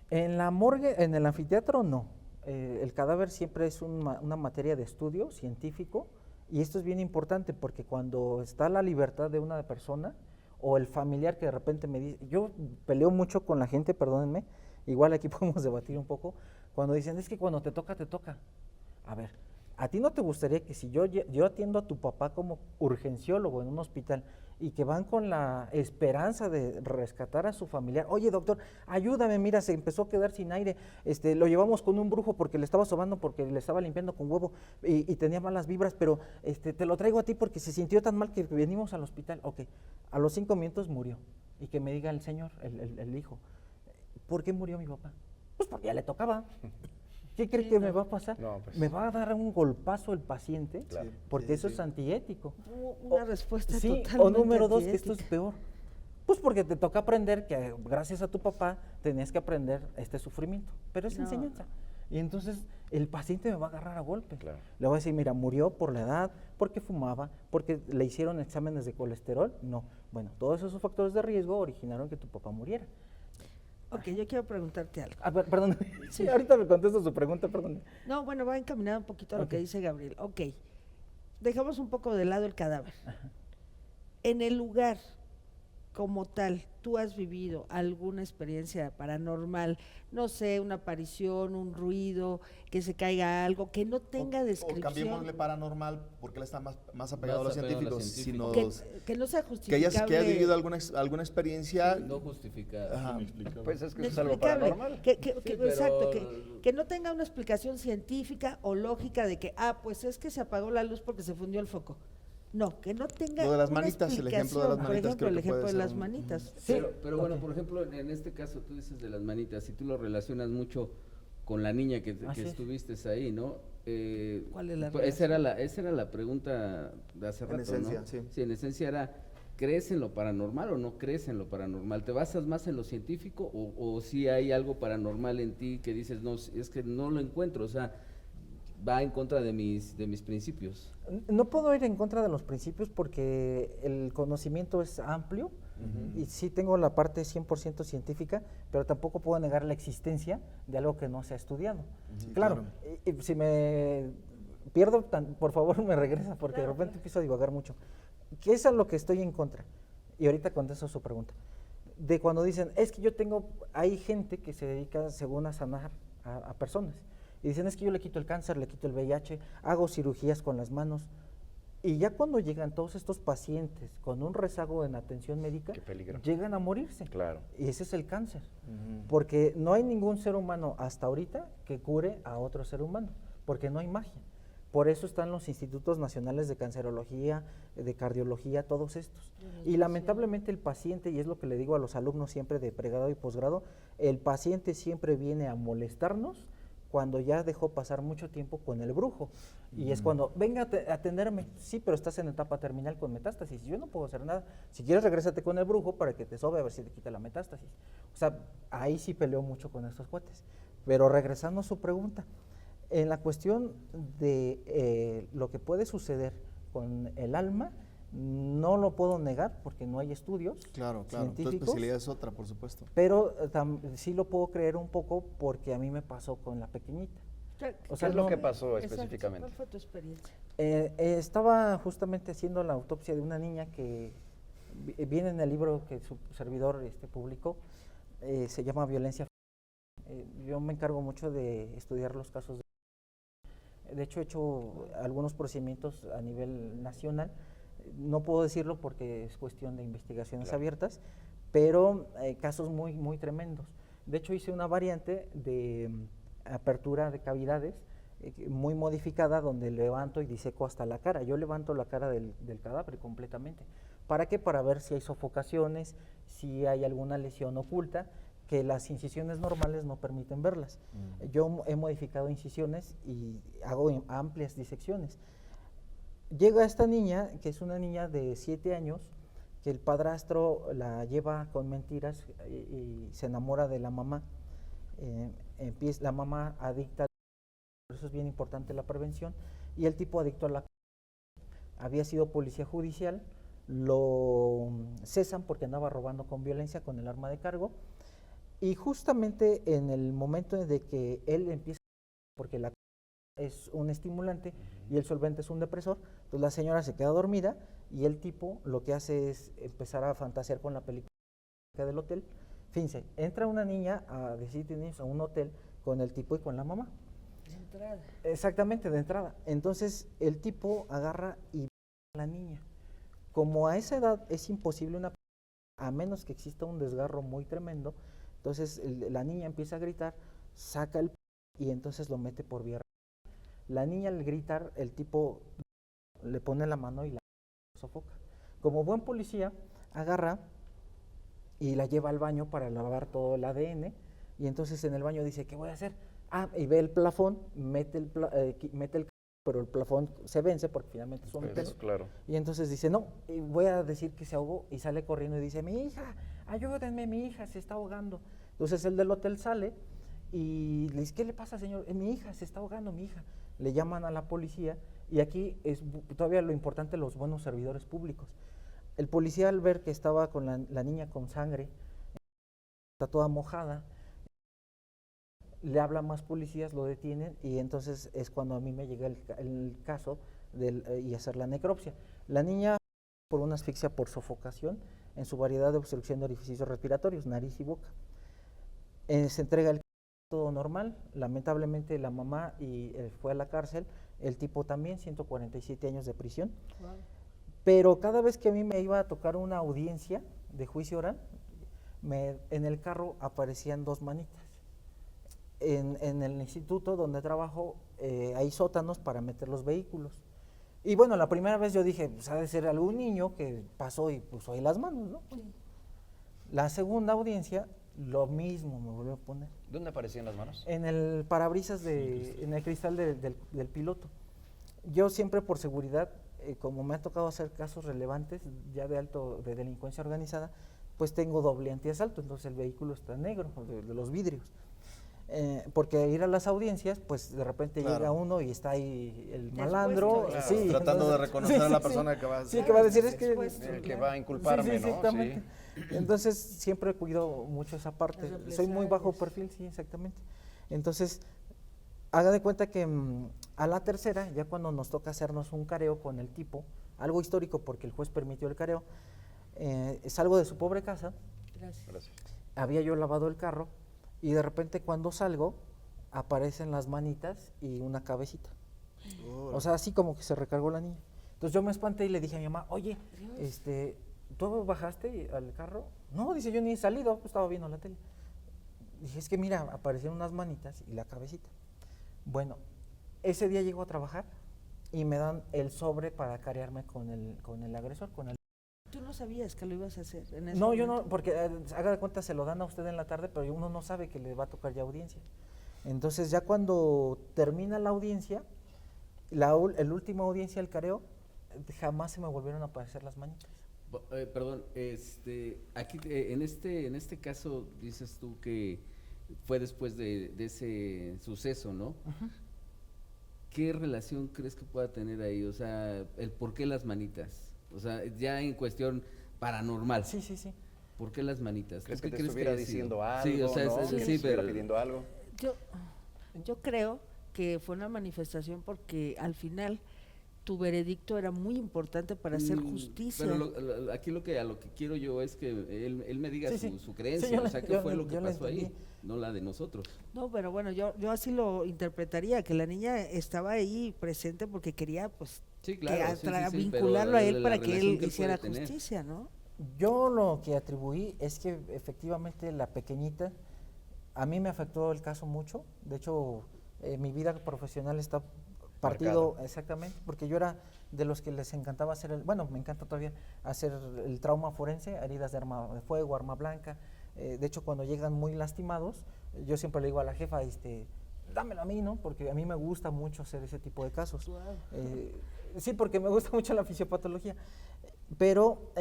En la morgue, en el anfiteatro, no. El cadáver siempre es una materia de estudio científico, y esto es bien importante porque cuando está la libertad de una persona o el familiar que de repente me dice, yo peleo mucho con la gente, perdónenme, igual aquí podemos debatir un poco, cuando dicen, es que cuando te toca, te toca. A ver, ¿a ti no te gustaría que si yo atiendo a tu papá como urgenciólogo en un hospital y que van con la esperanza de rescatar a su familiar? Oye, doctor, ayúdame, mira, se empezó a quedar sin aire, lo llevamos con un brujo porque le estaba sobando, porque le estaba limpiando con huevo y tenía malas vibras, pero te lo traigo a ti porque se sintió tan mal que venimos al hospital. Ok, a los 5 minutos murió. Y que me diga el señor, el hijo, ¿por qué murió mi papá? Pues porque ya le tocaba. ¿Qué cree que me va a pasar? No, pues. Me va a dar un golpazo el paciente, Claro. porque eso es antiético. Una respuesta Sí, totalmente o número 2, que esto es antiética. peor. Pues porque te toca aprender que gracias a tu papá tenías que aprender este sufrimiento, pero es No. enseñanza. Y entonces el paciente me va a agarrar a golpes. Claro. Le voy a decir, mira, murió por la edad, porque fumaba, porque le hicieron exámenes de colesterol. No. Bueno, todos esos factores de riesgo originaron que tu papá muriera. Ok, yo quiero preguntarte algo. A ver, perdón. Sí, ahorita me contesto su pregunta, perdón. No, bueno, va encaminado un poquito a lo que Ok. dice Gabriel. Ok, dejamos un poco de lado el cadáver. En el lugar como tal, ¿tú has vivido alguna experiencia paranormal? No sé, una aparición, un ruido, que se caiga algo, que no tenga O descripción. cambiémosle paranormal, porque él está más apegado a Más lo apegado a lo científico, científico. Que no sea que justificable. hayas vivido alguna experiencia. No justificada. Ajá. Me explico. Pues es que eso es algo inexplicable, paranormal. pero- exacto, que no tenga una explicación científica o lógica de que, pues es que se apagó la luz porque se fundió el foco. No, que no tenga Lo de las una manitas, el ejemplo de las explicación. manitas Por creo ejemplo, el que ejemplo puede de ser las manitas. Pero bueno, por ejemplo, en este caso tú dices de las manitas, si tú lo relacionas mucho con la niña que Así es. estuviste ahí, ¿no? ¿Cuál es la pues esa era la pregunta de hace En rato, esencia, ¿no? sí. Sí, en esencia era, ¿crees en lo paranormal o no crees en lo paranormal? ¿Te basas más en lo científico o si hay algo paranormal en ti que dices, no, es que no lo encuentro, o sea, va en contra de mis principios? No puedo ir en contra de los principios porque el conocimiento es amplio y sí tengo la parte 100% científica, pero tampoco puedo negar la existencia de algo que no se ha estudiado. Claro, y si me pierdo, por favor me regresa porque de repente empiezo a divagar mucho. ¿Qué es a lo que estoy en contra? Y ahorita contesto su pregunta. De cuando dicen, es que hay gente que se dedica según a sanar a personas. Y dicen, es que yo le quito el cáncer, le quito el VIH, hago cirugías con las manos. Y ya cuando llegan todos estos pacientes con un rezago en atención médica, Qué peligro. llegan a morirse. Claro. Y ese es el cáncer. Porque no hay ningún ser humano hasta ahorita que cure a otro ser humano, porque no hay magia. Por eso están los institutos nacionales de cancerología, de cardiología, todos estos. Y lamentablemente el paciente, y es lo que le digo a los alumnos siempre de pregrado y posgrado, el paciente siempre viene a molestarnos cuando ya dejó pasar mucho tiempo con el brujo. Y es cuando, venga a atenderme, sí, pero estás en etapa terminal con metástasis, yo no puedo hacer nada. Si quieres, regrésate con el brujo para que te sobe a ver si te quita la metástasis. O sea, ahí sí peleo mucho con estos cuates. Pero regresando a su pregunta, en la cuestión de lo que puede suceder con el alma, no lo puedo negar porque no hay estudios Claro, tu científicos. especialidad es otra, por supuesto. Pero sí lo puedo creer un poco porque a mí me pasó con la pequeñita. O ¿Qué sea, es lo no- que pasó Exacto. específicamente? ¿Cuál fue tu experiencia? Estaba justamente haciendo la autopsia de una niña que viene en el libro que su servidor publicó, se llama Violencia. Yo me encargo mucho de estudiar los casos. De hecho, he hecho algunos procedimientos a nivel nacional. No puedo decirlo porque es cuestión de investigaciones abiertas, pero casos muy, muy tremendos. De hecho, hice una variante de apertura de cavidades muy modificada donde levanto y diseco hasta la cara. Yo levanto la cara del cadáver completamente. ¿Para qué? Para ver si hay sofocaciones, si hay alguna lesión oculta, que las incisiones normales no permiten verlas. Yo he modificado incisiones y hago amplias disecciones. Llega esta niña, que es una niña de 7 años, que el padrastro la lleva con mentiras y se enamora de la mamá. Empieza la mamá adicta, por eso es bien importante la prevención, y el tipo adicto a la... Había sido policía judicial, lo cesan porque andaba robando con violencia con el arma de cargo, y justamente en el momento de que él empieza, porque la es un estimulante y el solvente es un depresor, entonces la señora se queda dormida y el tipo lo que hace es empezar a fantasear con la película del hotel. Fíjense, entra una niña de 7 años a un hotel con el tipo y con la mamá. De entrada. Exactamente, de entrada. Entonces el tipo agarra y ve a la niña. Como a esa edad es imposible a menos que exista un desgarro muy tremendo, entonces la niña empieza a gritar, saca el y entonces lo mete por vía. La niña al gritar, el tipo le pone la mano y la sofoca. Como buen policía, agarra y la lleva al baño para lavar todo el ADN y entonces en el baño dice, ¿qué voy a hacer? Y ve el plafón, mete el pero el plafón se vence porque finalmente es un hotel. Claro. Y entonces dice, no, y voy a decir que se ahogó y sale corriendo y dice, mi hija, ayúdenme, mi hija se está ahogando. Entonces el del hotel sale y le dice, ¿qué le pasa, señor? Mi hija se está ahogando, mi hija. Le llaman a la policía y aquí es todavía lo importante, los buenos servidores públicos. El policía al ver que estaba con la niña con sangre, está toda mojada, le habla a más policías, lo detienen y entonces es cuando a mí me llega el caso y hacer la necropsia. La niña por una asfixia por sofocación en su variedad de obstrucción de orificios respiratorios, nariz y boca. Se entrega el todo normal, lamentablemente la mamá fue a la cárcel, el tipo también, 147 años de prisión. Wow. Pero cada vez que a mí me iba a tocar una audiencia de juicio oral, en el carro aparecían 2 manitas. En el instituto donde trabajo hay sótanos para meter los vehículos. Y bueno, la primera vez yo dije, pues ha de ser algún niño que pasó y puso ahí las manos, ¿no? Sí. La segunda audiencia, lo mismo me volvió a poner. ¿Dónde aparecían las manos? En el parabrisas, en el cristal del piloto. Yo siempre por seguridad, como me ha tocado hacer casos relevantes ya de delincuencia organizada, pues tengo doble antiasalto, entonces el vehículo está negro, de los vidrios. Porque ir a las audiencias, pues de repente llega uno y está ahí el malandro, Claro, sí, tratando de reconocer a la sí, persona que va a... sí, que va a decir es que Expuesto. Que va a inculparme, ¿no? exactamente. Sí. Entonces siempre cuido mucho esa parte. Las Soy muy bajo represalias. perfil, sí, exactamente. Entonces, haga de cuenta que a la tercera, ya cuando nos toca hacernos un careo con el tipo, algo histórico porque el juez permitió el careo, salgo de su pobre casa, Gracias. Gracias. había yo lavado el carro y de repente cuando salgo aparecen las manitas y una cabecita. O sea, así como que se recargó la niña. Entonces yo me espanté y le dije a mi mamá, oye, ¿tú bajaste al carro? No, dice, yo ni he salido, pues estaba viendo la tele. Dije, es que mira, aparecieron unas manitas y la cabecita. Bueno, ese día llego a trabajar y me dan el sobre para carearme con el agresor, con el... ¿Tú no sabías que lo ibas a hacer en ese No, yo momento? no, porque haga de cuenta se lo dan a usted en la tarde, pero uno no sabe que le va a tocar ya audiencia. Entonces ya cuando termina la audiencia, el última audiencia del careo, jamás se me volvieron a aparecer las manitas. Perdón, aquí en este caso dices tú que fue después de ese suceso, ¿no? Ujú. ¿Qué relación crees que pueda tener ahí? O sea, el por qué las manitas. O sea, ya en cuestión paranormal. Sí, sí, sí. ¿Por qué las manitas? ¿Crees ¿Tú que qué te estuviera haya sido? diciendo algo? Sí, o sea, ¿no? es- Que sí, te estuviera pero pidiendo algo. Yo creo que fue una manifestación porque al final tu veredicto era muy importante para hacer justicia. Pero aquí a lo que quiero yo es que él me diga Sí, sí. su creencia, Sí, yo o le- sea, qué yo fue le- lo que yo le pasó ahí, entendí. no la de nosotros. No, pero bueno, yo así lo interpretaría, que la niña estaba ahí presente porque quería pues Sí, claro, sí, sí, sí, pero vincularlo a él la para que relación él que él hiciera puede tener. justicia, ¿no? Yo lo que atribuí es que efectivamente la pequeñita, a mí me afectó el caso mucho. De hecho, mi vida profesional está partido Marcada. exactamente, porque yo era de los que les encantaba hacer bueno, me encanta todavía hacer el trauma forense, heridas de arma de fuego, arma blanca. De hecho, cuando llegan muy lastimados, yo siempre le digo a la jefa, dámelo a mí, ¿no? Porque a mí me gusta mucho hacer ese tipo de casos. Guau. Sí, porque me gusta mucho la fisiopatología. Pero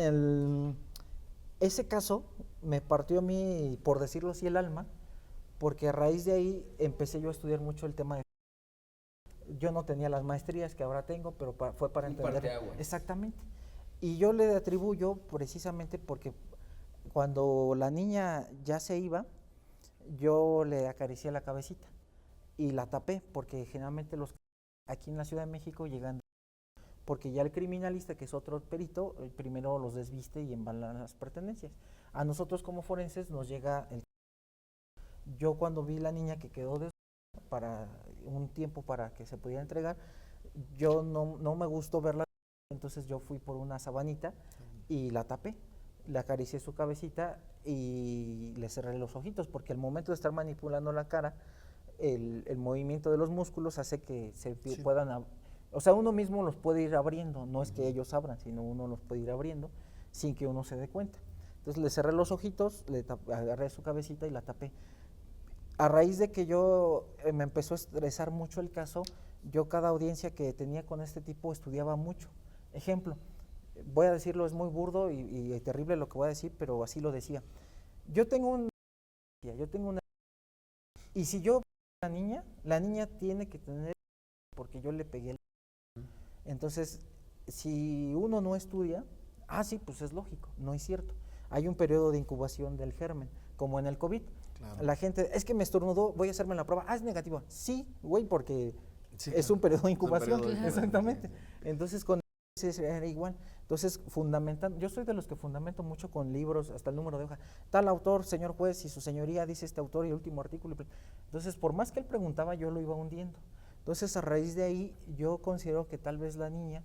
ese caso me partió a mí, por decirlo así, el alma, porque a raíz de ahí empecé yo a estudiar mucho el tema de... Yo no tenía las maestrías que ahora tengo, pero fue para Un entender... parteaguas. Exactamente. Y yo le atribuyo precisamente porque cuando la niña ya se iba, yo le acaricié la cabecita y la tapé, porque generalmente aquí en la Ciudad de México llegan, porque ya el criminalista, que es otro perito, primero los desviste y embala las pertenencias. A nosotros como forenses nos llega Yo cuando vi la niña que quedó para un tiempo para que se pudiera entregar, yo no me gustó verla, entonces yo fui por una sabanita y la tapé, le acaricié su cabecita y le cerré los ojitos, porque al momento de estar manipulando la cara, el movimiento de los músculos hace que se puedan... O sea, uno mismo los puede ir abriendo, no es que ellos abran, sino uno los puede ir abriendo sin que uno se dé cuenta. Entonces le cerré los ojitos, agarré su cabecita y la tapé. A raíz de que yo me empezó a estresar mucho el caso, yo cada audiencia que tenía con este tipo estudiaba mucho. Ejemplo, voy a decirlo, es muy burdo y terrible lo que voy a decir, pero así lo decía. Yo tengo una... Y si yo la niña tiene que tener... porque yo le pegué. Entonces, si uno no estudia, sí, pues es lógico, no es cierto. Hay un periodo de incubación del germen, como en el COVID. Claro. La gente, es que me estornudó, voy a hacerme la prueba. Es negativa. Sí, güey, porque Sí, es claro. un periodo de incubación. periodo de incubación, Exactamente. sí. Entonces, con era igual. Entonces, yo soy de los que fundamento mucho con libros, hasta el número de hoja. Tal autor, señor juez, y su señoría dice este autor y el último artículo. Entonces, por más que él preguntaba, yo lo iba hundiendo. Entonces, a raíz de ahí, yo considero que tal vez la niña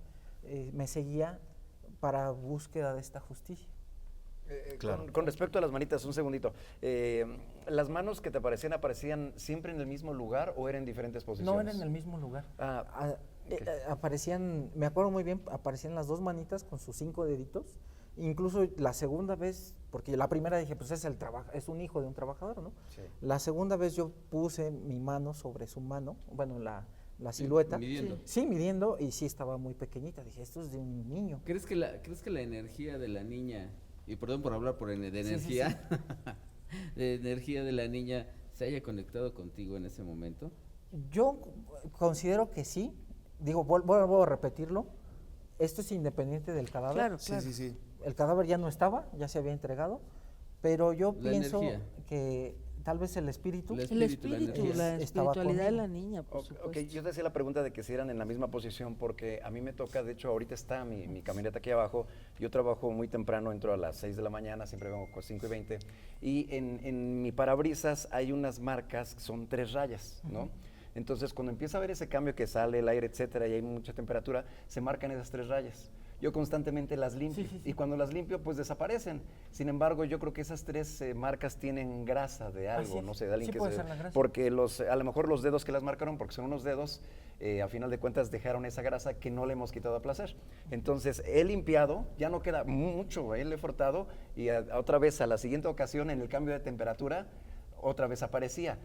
me seguía para búsqueda de esta justicia. Claro. Con respecto a las manitas, un segundito. ¿Las manos que te aparecían siempre en el mismo lugar o eran en diferentes posiciones? No era en el mismo lugar. Ah, Aparecían, me acuerdo muy bien, aparecían las 2 manitas con sus 5 deditos. Incluso la segunda vez, porque la primera dije, pues es un hijo de un trabajador, ¿no? Sí. La segunda vez yo puse mi mano sobre su mano, bueno, la silueta. Midiendo. Sí, midiendo, y sí estaba muy pequeñita. Dije, esto es de un niño. ¿Crees que la energía de la niña, y perdón por hablar de energía, de energía de la niña, se haya conectado contigo en ese momento? Yo considero que sí. Digo, vuelvo a repetirlo. Esto es independiente del cadáver. Claro, Sí, claro. sí, sí. El cadáver ya no estaba, ya se había entregado, pero yo La pienso energía. que tal vez el espíritu. La El espíritu, la espíritu, energía. la Estaba espiritualidad de conmigo. la niña, por supuesto. Ok, yo te hacía la pregunta de que si eran en la misma posición, porque a mí me toca, de hecho, ahorita está mi camioneta aquí abajo, yo trabajo muy temprano, entro a las 6 de la mañana, siempre vengo con 5:20, y en mi parabrisas hay unas marcas, son 3 rayas, ¿no? Entonces, cuando empieza a ver ese cambio que sale el aire, etcétera, y hay mucha temperatura, se marcan esas 3 rayas. Yo constantemente las limpio, y cuando las limpio, pues desaparecen. Sin embargo, yo creo que esas 3 marcas tienen grasa de algo, Así es. no sé, de alguien Sí que puede ser la grasa. porque a lo mejor los dedos que las marcaron, porque son unos dedos, a final de cuentas dejaron esa grasa que no le hemos quitado a placer. Entonces, he limpiado, ya no queda mucho, le he frotado, y otra vez a la siguiente ocasión, en el cambio de temperatura, otra vez aparecía.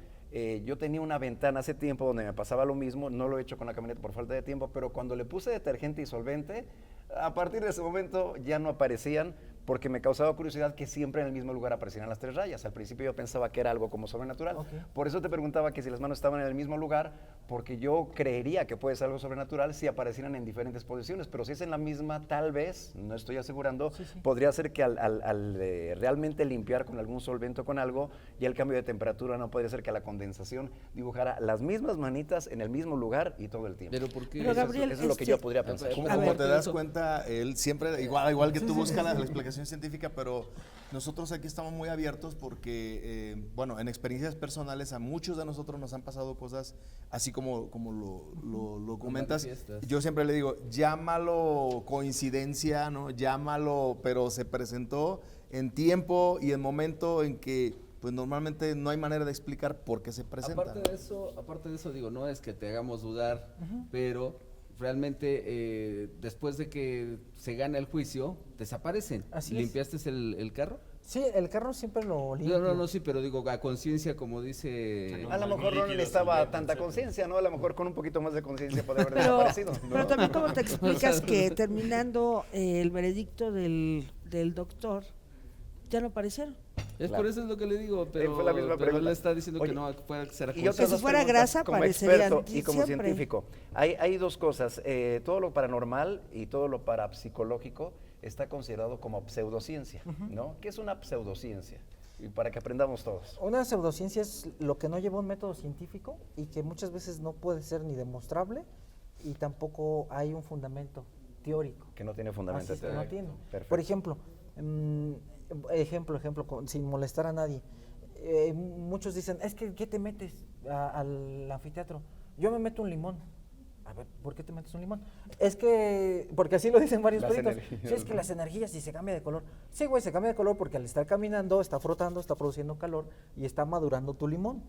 Yo tenía una ventana hace tiempo donde me pasaba lo mismo, no lo he hecho con la camioneta por falta de tiempo, pero cuando le puse detergente y solvente, a partir de ese momento ya no aparecían, porque me causaba curiosidad que siempre en el mismo lugar aparecieran las 3 rayas. Al principio yo pensaba que era algo como sobrenatural. Ok. Por eso te preguntaba que si las manos estaban en el mismo lugar, porque yo creería que puede ser algo sobrenatural si aparecieran en diferentes posiciones, pero si es en la misma, tal vez, no estoy asegurando, podría ser que al realmente limpiar con algún solvente o con algo, y el cambio de temperatura no podría ser que a la condensación dibujara las mismas manitas en el mismo lugar y todo el tiempo. Pero ¿por qué? Pero, Gabriel, Eso es lo que yo podría pensar. ¿Cómo- A Como ver, te das eso- cuenta, él siempre, igual que tú buscas la explicación científica, pero nosotros aquí estamos muy abiertos porque, bueno, en experiencias personales a muchos de nosotros nos han pasado cosas así como lo comentas. manifiestas. Yo siempre le digo, llámalo coincidencia, ¿no? Llámalo, pero se presentó en tiempo y en momento en que pues normalmente no hay manera de explicar por qué se presenta. Aparte de eso, digo, no es que te hagamos dudar, pero realmente después de que se gana el juicio, desaparecen. Así es. ¿Limpiaste el carro? Sí, el carro siempre lo limpio. No, sí, pero digo, a conciencia, como dice... A lo mejor no necesitaba tanta conciencia, ¿no? A lo mejor con un poquito más de conciencia podría haber Pero, desaparecido. pero también, ¿cómo te explicas que terminando el veredicto del doctor, ya no aparecieron? Es Claro. por eso es lo que le digo, pero, fue la misma pero pregunta. él está diciendo Oye, que no puede ser Y otras Que si dos fuera preguntas grasa, como parecerían experto y como siempre. científico. Hay 2 cosas. Todo lo paranormal y todo lo parapsicológico está considerado como pseudociencia, ¿no? ¿Qué es una pseudociencia? Y para que aprendamos todos. Una pseudociencia es lo que no lleva un método científico y que muchas veces no puede ser ni demostrable y tampoco hay un fundamento teórico. Que no tiene fundamento Así es, que no teórico. tiene. Perfecto. Por ejemplo, sin molestar a nadie, muchos dicen, es que ¿qué te metes al anfiteatro? Yo me meto un limón. A ver, ¿por qué te metes un limón? Es que, porque así lo dicen varios Las peritos. energías. Sí, es que las energías y se cambia de color. Sí, güey, se cambia de color porque al estar caminando, está frotando, está produciendo calor y está madurando tu limón.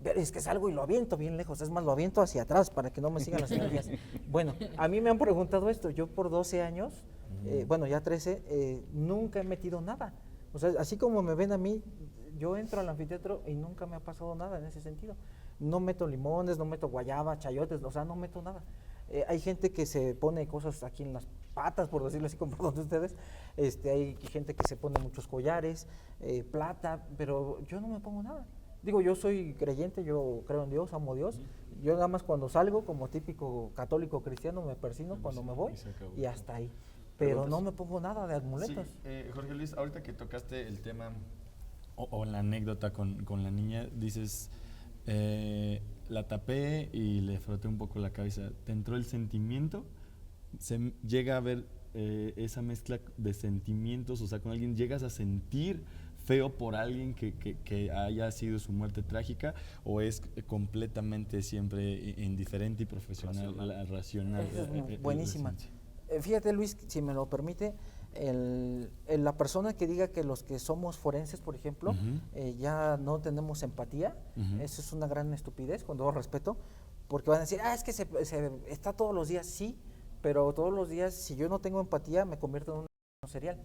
Pero es que salgo y lo aviento bien lejos, es más, lo aviento hacia atrás para que no me sigan las energías. Bueno, a mí me han preguntado esto, yo por 12 años, bueno, ya 13, nunca he metido nada. O sea, así como me ven a mí, yo entro al anfiteatro y nunca me ha pasado nada en ese sentido. No meto limones, no meto guayaba, chayotes, o sea, no meto nada. Hay gente que se pone cosas aquí en las patas, por decirlo así, con perdón de ustedes. Hay gente que se pone muchos collares, plata, pero yo no me pongo nada. Digo, yo soy creyente, yo creo en Dios, amo a Dios. Yo nada más cuando salgo, como típico católico cristiano, me persino cuando me voy y hasta ahí. Pero no me pongo nada de amuletos. Sí, Jorge Luis, ahorita que tocaste el tema o la anécdota con la niña, dices, la tapé y le froté un poco la cabeza. ¿Te entró el sentimiento? ¿Se llega a ver esa mezcla de sentimientos, o sea, con alguien llegas a sentir feo por alguien que haya sido su muerte trágica, o es completamente siempre indiferente y profesional, racional? Esa es buenísima. Fíjate, Luis, si me lo permite, la persona que diga que los que somos forenses, por ejemplo, ya no tenemos empatía, eso es una gran estupidez, con todo respeto, porque van a decir, es que se está todos los días, sí, pero todos los días, si yo no tengo empatía, me convierto en un asesino serial,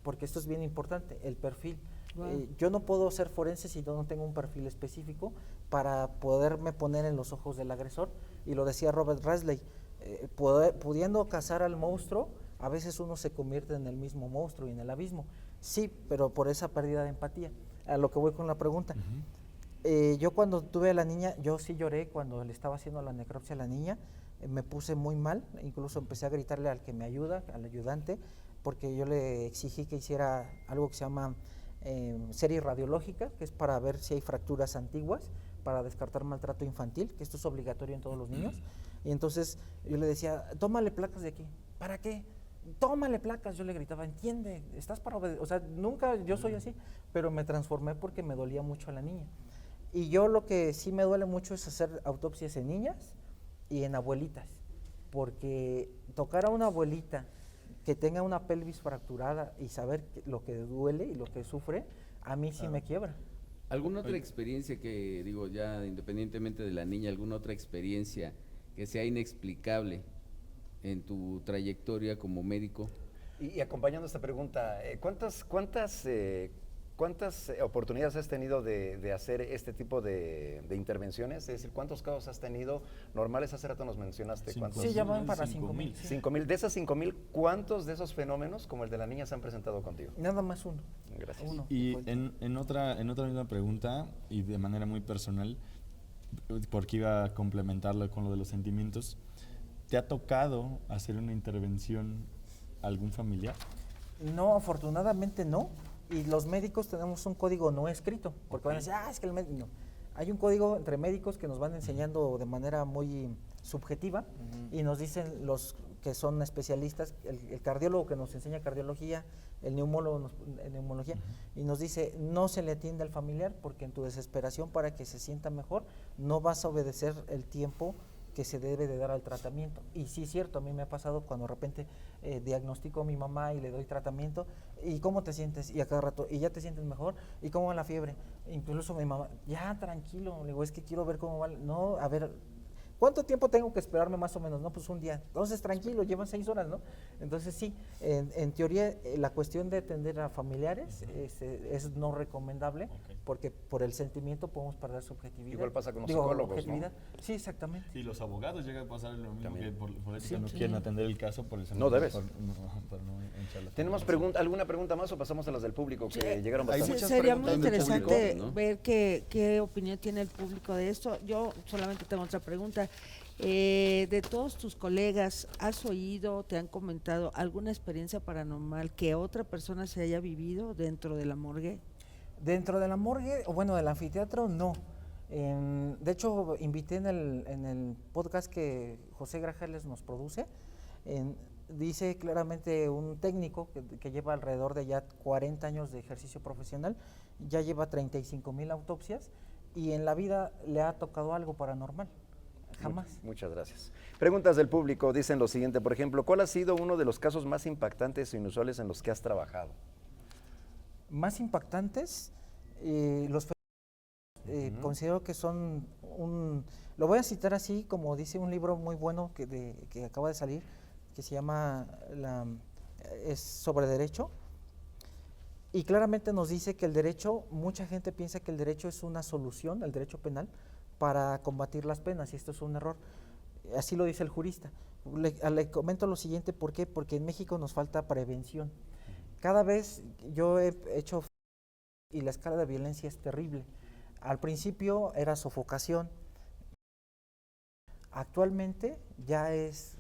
porque esto es bien importante, el perfil. Wow. Yo no puedo ser forense si yo no tengo un perfil específico para poderme poner en los ojos del agresor, y lo decía Robert Rasley, pudiendo cazar al monstruo, a veces uno se convierte en el mismo monstruo y en el abismo. Sí, pero por esa pérdida de empatía. A lo que voy con la pregunta. Yo cuando tuve a la niña, yo sí lloré cuando le estaba haciendo la necropsia a la niña. Me puse muy mal, incluso empecé a gritarle al que me ayuda, al ayudante, porque yo le exigí que hiciera algo que se llama serie radiológica, que es para ver si hay fracturas antiguas, para descartar maltrato infantil, que esto es obligatorio en todos los niños. Y entonces yo le decía, tómale placas de aquí. ¿Para qué? Tómale placas, yo le gritaba, entiende, estás para obedecer. O sea, nunca yo soy así, pero me transformé porque me dolía mucho a la niña. Y yo lo que sí me duele mucho es hacer autopsias en niñas y en abuelitas, porque tocar a una abuelita que tenga una pelvis fracturada y saber lo que duele y lo que sufre, a mí sí me quiebra. ¿Alguna otra experiencia que, digo, ya independientemente de la niña, alguna otra experiencia que sea inexplicable en tu trayectoria como médico? Y acompañando esta pregunta, ¿cuántas oportunidades has tenido de hacer este tipo de intervenciones? Es decir, ¿cuántos casos has tenido normales? Hace rato nos mencionaste. ¿Cuántos? Sí, ya van para 5,000. 5,000. De esas 5,000, ¿cuántos de esos fenómenos, como el de la niña, se han presentado contigo? Nada más uno. Gracias. Uno. Y en otra misma pregunta, y de manera muy personal, porque iba a complementarlo con lo de los sentimientos, ¿te ha tocado hacer una intervención a algún familiar? No, afortunadamente no. Y los médicos tenemos un código no escrito, porque van a decir, es que el médico... No. Hay un código entre médicos que nos van enseñando de manera muy subjetiva y nos dicen los que son especialistas, el cardiólogo que nos enseña cardiología, el neumólogo neumología, y nos dice, no se le atiende al familiar porque en tu desesperación para que se sienta mejor, no vas a obedecer el tiempo que se debe de dar al tratamiento. Y sí es cierto, a mí me ha pasado cuando de repente diagnostico a mi mamá y le doy tratamiento, ¿y cómo te sientes? Y a cada rato, ¿y ya te sientes mejor? ¿Y cómo va la fiebre? Incluso mi mamá, ya tranquilo, le digo, es que quiero ver cómo va, no, a ver, ¿cuánto tiempo tengo que esperarme más o menos? No, pues un día. Entonces, tranquilo, llevan 6 horas, ¿no? Entonces, sí, en teoría, la cuestión de atender a familiares es no recomendable, porque por el sentimiento podemos perder subjetividad. Igual pasa con los psicólogos, ¿no? Sí, exactamente. Y los abogados llegan a pasar lo mismo, También. que por ética no quieren atender el caso por el No debes. por no hincharla. ¿Tenemos alguna pregunta más o pasamos a las del público, que llegaron Hay bastante? muchas Sería muy preguntas del interesante público, ¿no? ver qué opinión tiene el público de esto. Yo solamente tengo otra pregunta. De todos tus colegas, ¿has oído, te han comentado alguna experiencia paranormal que otra persona se haya vivido dentro de la morgue? Dentro de la morgue, o bueno, del anfiteatro, no. De hecho, invité en el podcast que José Grajales nos produce, dice claramente un técnico que lleva alrededor de ya 40 años de ejercicio profesional, ya lleva 35,000 autopsias y en la vida le ha tocado algo paranormal. Jamás. Muchas gracias. Preguntas del público dicen lo siguiente, por ejemplo, ¿cuál ha sido uno de los casos más impactantes e inusuales en los que has trabajado? Más impactantes, considero que son lo voy a citar así, como dice un libro muy bueno que acaba de salir, que se llama es sobre derecho, y claramente nos dice que el derecho, mucha gente piensa que el derecho es una solución, el derecho penal, para combatir las penas, y esto es un error. Así lo dice el jurista. Le comento lo siguiente, ¿por qué? Porque en México nos falta prevención. Cada vez yo he hecho y la escala de violencia es terrible. Al principio era sofocación. Actualmente ya es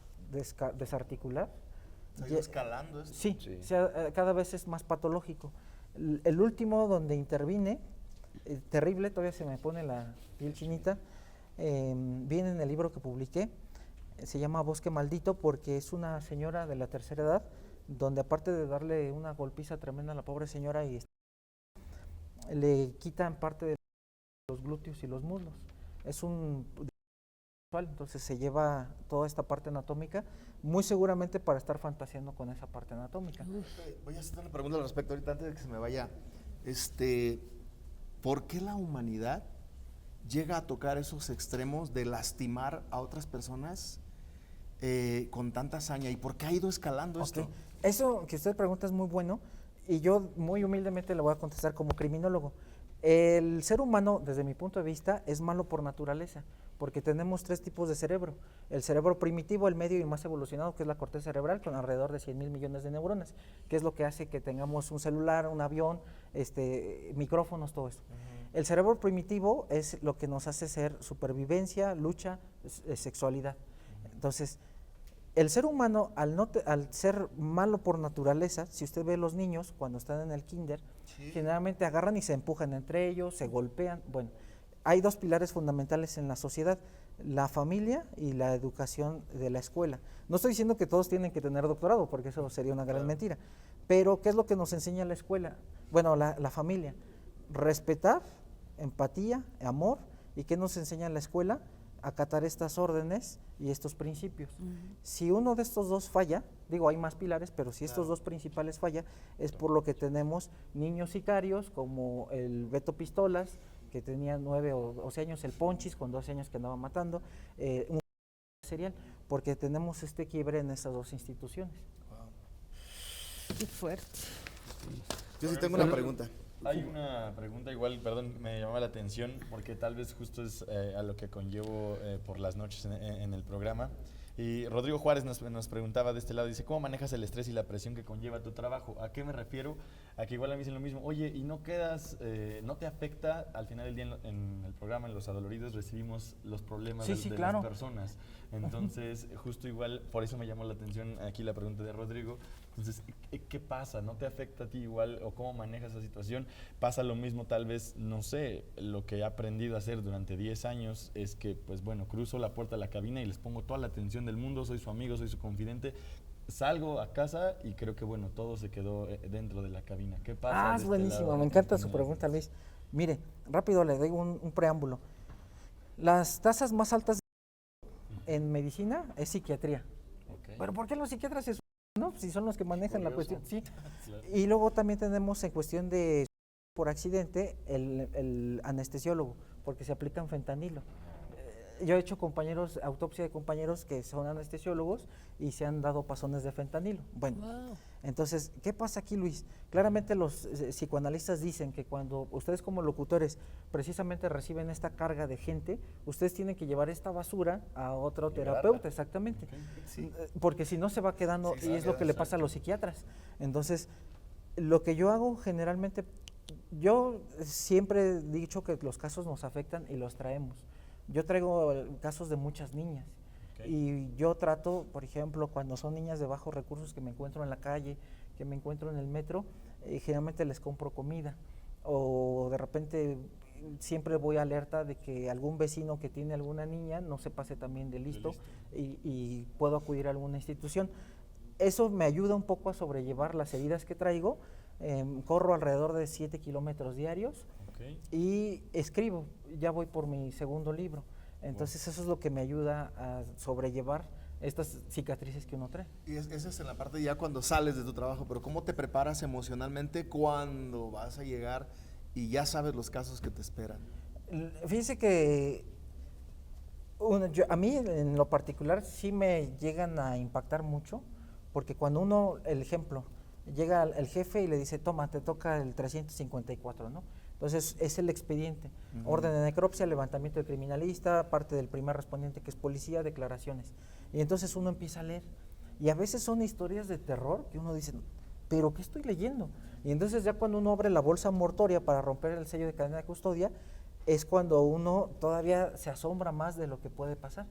desarticular. ¿Está escalando esto? Sí, sí. Cada vez es más patológico. El último donde intervine, terrible, todavía se me pone la piel chinita, viene en el libro que publiqué, se llama Bosque Maldito, porque es una señora de la tercera edad donde aparte de darle una golpiza tremenda a la pobre señora, y le quitan parte de los glúteos y los muslos. Es un entonces se lleva toda esta parte anatómica, muy seguramente para estar fantaseando con esa parte anatómica. Voy a hacer una pregunta al respecto ahorita antes de que se me vaya. ¿Por qué la humanidad llega a tocar esos extremos de lastimar a otras personas con tanta hazaña? ¿Y por qué ha ido escalando esto? Eso que usted pregunta es muy bueno, y yo muy humildemente le voy a contestar como criminólogo. El ser humano, desde mi punto de vista, es malo por naturaleza, porque tenemos 3 tipos de cerebro. El cerebro primitivo, el medio y más evolucionado, que es la corteza cerebral, con alrededor de 100,000 millones de neuronas, que es lo que hace que tengamos un celular, un avión, micrófonos, todo eso. El cerebro primitivo es lo que nos hace ser supervivencia, lucha, sexualidad. Entonces, el ser humano, al ser malo por naturaleza, si usted ve los niños cuando están en el kinder, generalmente agarran y se empujan entre ellos, se golpean. Bueno, hay 2 pilares fundamentales en la sociedad: la familia y la educación de la escuela. No estoy diciendo que todos tienen que tener doctorado, porque eso sería una gran mentira, pero ¿qué es lo que nos enseña la escuela? Bueno, la familia: respetar, empatía, amor. ¿Y qué nos enseña la escuela? Acatar estas órdenes y estos principios. Si uno de estos 2 falla, digo, hay más pilares, pero si estos 2 principales falla, es por lo que tenemos niños sicarios como el Beto Pistolas, que tenía 9 o 12 años, el Ponchis con 12 años que andaba matando, un serial, porque tenemos quiebre en estas 2 instituciones. Qué fuerte. Yo sí tengo una pregunta. Hay una pregunta igual, perdón, me llamaba la atención porque tal vez justo es a lo que conllevo por las noches en el programa. Y Rodrigo Juárez nos preguntaba de este lado, dice, ¿cómo manejas el estrés y la presión que conlleva tu trabajo? ¿A qué me refiero? A que igual a mí dicen lo mismo, oye, ¿y no te afecta al final del día en el programa, en Los Adoloridos, recibimos los problemas de claro. las personas? Entonces, justo igual, por eso me llamó la atención aquí la pregunta de Rodrigo. Entonces, ¿qué pasa? ¿No te afecta a ti igual o cómo manejas esa situación? Pasa lo mismo tal vez, no sé, lo que he aprendido a hacer durante 10 años es que, pues bueno, cruzo la puerta de la cabina y les pongo toda la atención del mundo, soy su amigo, soy su confidente, salgo a casa y creo que, bueno, todo se quedó dentro de la cabina. ¿Qué pasa? Es buenísimo, me encanta su pregunta, Luis. Mire, rápido le doy un preámbulo. Las tasas más altas en medicina es psiquiatría. Okay. ¿Pero por qué los psiquiatras no? Si son los que manejan la cuestión, sí. Claro. Y luego también tenemos en cuestión de por accidente el anestesiólogo, porque se aplican fentanilo. Yo he hecho autopsia de compañeros que son anestesiólogos y se han dado pasones de fentanilo. Bueno, entonces, ¿qué pasa aquí, Luis? Claramente los psicoanalistas dicen que cuando ustedes como locutores precisamente reciben esta carga de gente, ustedes tienen que llevar esta basura a otro terapeuta, exactamente. Okay. Sí. Porque si no se va quedando, y es lo que le pasa a los psiquiatras. Entonces, lo que yo hago generalmente, yo siempre he dicho que los casos nos afectan y los traemos. Yo traigo casos de muchas niñas. Okay. Y yo trato, por ejemplo, cuando son niñas de bajos recursos que me encuentro en la calle, que me encuentro en el metro, generalmente les compro comida. O de repente siempre voy alerta de que algún vecino que tiene alguna niña no se pase también de listo. Y puedo acudir a alguna institución. Eso me ayuda un poco a sobrellevar las heridas que traigo. Corro alrededor de 7 kilómetros diarios. Okay. Y escribo, ya voy por mi segundo libro, entonces eso es lo que me ayuda a sobrellevar estas cicatrices que uno trae. Y esa es en la parte ya cuando sales de tu trabajo, pero ¿cómo te preparas emocionalmente cuando vas a llegar y ya sabes los casos que te esperan? Fíjese que a mí en lo particular sí me llegan a impactar mucho, porque cuando uno, el ejemplo, llega el jefe y le dice, toma, te toca el 354, ¿no? Entonces, es el expediente, orden de necropsia, levantamiento de criminalista, parte del primer respondiente que es policía, declaraciones. Y entonces uno empieza a leer. Y a veces son historias de terror que uno dice, ¿pero qué estoy leyendo? Y entonces ya cuando uno abre la bolsa mortoria para romper el sello de cadena de custodia, es cuando uno todavía se asombra más de lo que puede pasar.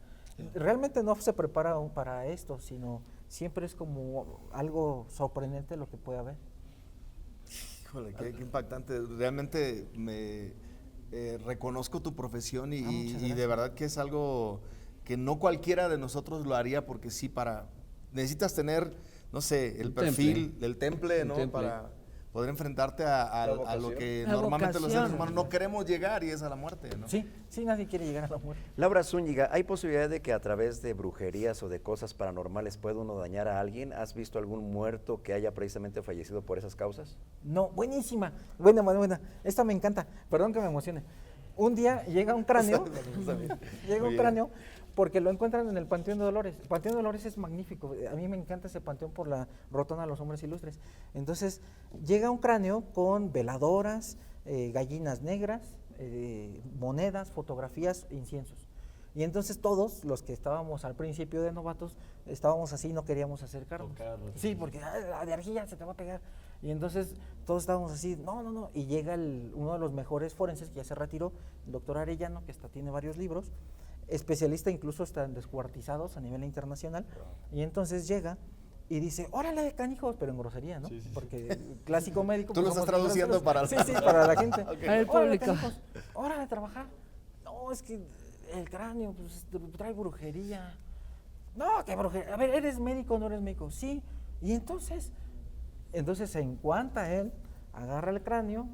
Realmente no se prepara para esto, sino siempre es como algo sorprendente lo que puede haber. Híjole, qué impactante. Realmente me reconozco tu profesión y de verdad que es algo que no cualquiera de nosotros lo haría, porque sí, necesitas tener no sé, el Un perfil temple. del temple, Un ¿no? temple. Para poder enfrentarte a lo que La normalmente los seres vocación. humanos no queremos llegar, y es a la muerte, ¿no? Sí, sí, nadie quiere llegar a la muerte. Laura Zúñiga, ¿hay posibilidad de que a través de brujerías o de cosas paranormales pueda uno dañar a alguien? ¿Has visto algún muerto que haya precisamente fallecido por esas causas? No, buenísima, buena. Esta me encanta, perdón que me emocione. Un día llega un cráneo, Muy bien. porque lo encuentran en el Panteón de Dolores. El Panteón de Dolores es magnífico, a mí me encanta ese panteón por la Rotonda de los Hombres Ilustres. Entonces, llega un cráneo con veladoras, gallinas negras, monedas, fotografías, inciensos. Y entonces todos los que estábamos al principio de novatos, estábamos así, no queríamos acercarnos. Tocarlo. Sí, porque la de arcilla se te va a pegar. Y entonces todos estábamos así, no. Y llega uno de los mejores forenses que ya se retiró, el doctor Arellano, que tiene varios libros, especialista incluso hasta en descuartizados a nivel internacional. Y entonces llega y dice, órale, canijos, pero en grosería, ¿no? Sí, sí, sí. Porque el clásico médico... Tú lo pues, estás somos muy traduciendo groseros. para la- Sí, para la gente. Para el "Órale, público". canijos, órale a trabajar. No, es que el cráneo pues, trae brujería. No, qué brujería. A ver, ¿eres médico o no eres médico? Sí. Y entonces en cuanto él agarra el cráneo,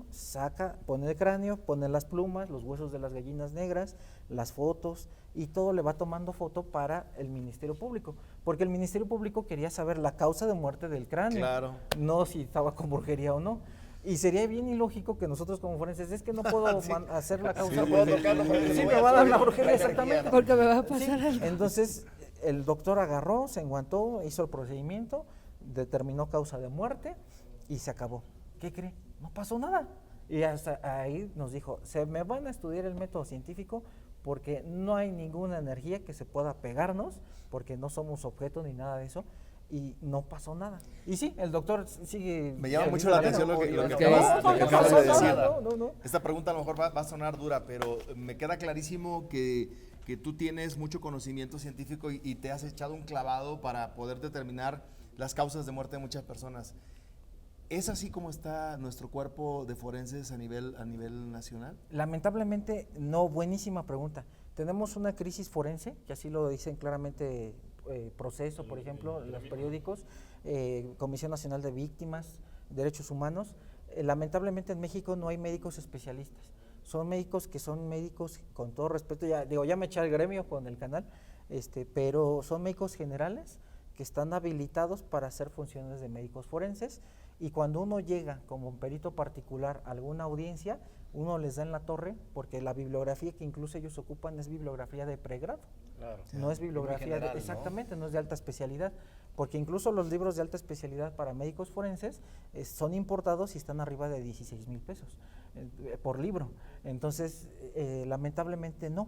pone el cráneo, pone las plumas, los huesos de las gallinas negras, las fotos, y todo le va tomando foto para el Ministerio Público, porque el Ministerio Público quería saber la causa de muerte del cráneo, Claro. no si estaba con brujería o no. Y sería bien ilógico que nosotros como forenses, es que no puedo hacer la causa. no puedo tocarlo porque sí, me voy me a va a dar la subir brujería, la energía, exactamente. ¿no? Porque me va a pasar Sí, algo. entonces el doctor agarró, se enguantó, hizo el procedimiento, determinó causa de muerte y se acabó. ¿Qué cree? No pasó nada. Y hasta ahí nos dijo, se me van a estudiar el método científico porque no hay ninguna energía que se pueda pegarnos, porque no somos objeto ni nada de eso, y no pasó nada. Y sí, el doctor sigue... Me llama mucho la atención lo que no, acabas de decir. No. Esta pregunta a lo mejor va a sonar dura, pero me queda clarísimo que tú tienes mucho conocimiento científico y te has echado un clavado para poder determinar las causas de muerte de muchas personas. ¿Es así como está nuestro cuerpo de forenses a nivel nacional? Lamentablemente, no, buenísima pregunta. Tenemos una crisis forense, que así lo dicen claramente Proceso, por ejemplo, los periódicos, Comisión Nacional de Víctimas, Derechos Humanos. Lamentablemente en México no hay médicos especialistas. Son médicos que son médicos, con todo respeto, ya me eché al gremio con el canal, pero son médicos generales que están habilitados para hacer funciones de médicos forenses, y cuando uno llega como perito particular a alguna audiencia, uno les da en la torre, porque la bibliografía que incluso ellos ocupan es bibliografía de pregrado. Claro. No es bibliografía general, ¿no? exactamente, no es de alta especialidad, porque incluso los libros de alta especialidad para médicos forenses son importados y están arriba de 16,000 pesos por libro. Entonces, lamentablemente no.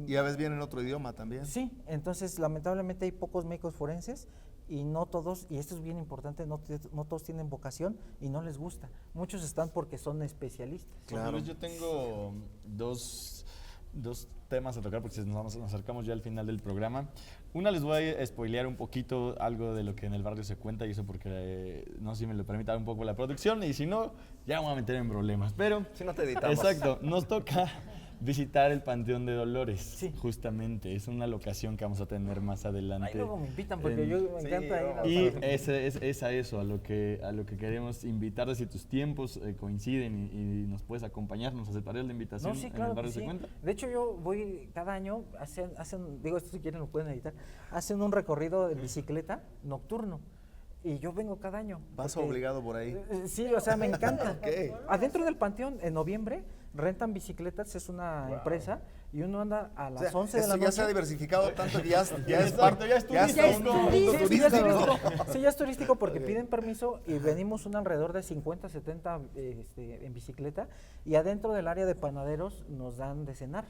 Y a veces viene en otro idioma también. Sí, entonces lamentablemente hay pocos médicos forenses y no todos, y esto es bien importante, no todos tienen vocación y no les gusta. Muchos están porque son especialistas. Claro. Luis, yo tengo dos temas a tocar porque nos acercamos ya al final del programa. Una, les voy a spoilear un poquito algo de lo que en el barrio se cuenta, y eso porque no sé si me lo permita un poco la producción, y si no, ya me voy a meter en problemas. Pero, Si no te editamos. exacto, nos toca visitar el Panteón de Dolores, Sí. justamente. Es una locación que vamos a tener más adelante. Ahí luego me invitan porque En- yo me sí, encanta ir a Y para- es a eso, a lo que queremos invitar, si tus tiempos coinciden y nos puedes acompañar, nos aceptarías la invitación No, sí, en claro el que barrio sí. Se Cuenta. De hecho, yo voy cada año, digo, esto si quieren lo pueden editar, hacen un recorrido de bicicleta nocturno. Y yo vengo cada año. Vas porque- obligado por ahí. Sí, o sea, me encanta. Ok. Adentro del panteón, en noviembre, rentan bicicletas, es una empresa, y uno anda a O las sea, 11 de la esto noche. ya se ha diversificado tanto que ya es Exacto, parte, ya es ya es turístico. un Sí, punto sí, ya es turístico. turístico. Sí, ya es turístico porque piden permiso y venimos un alrededor de 50, 70 en bicicleta, y adentro del área de panaderos nos dan de cenar.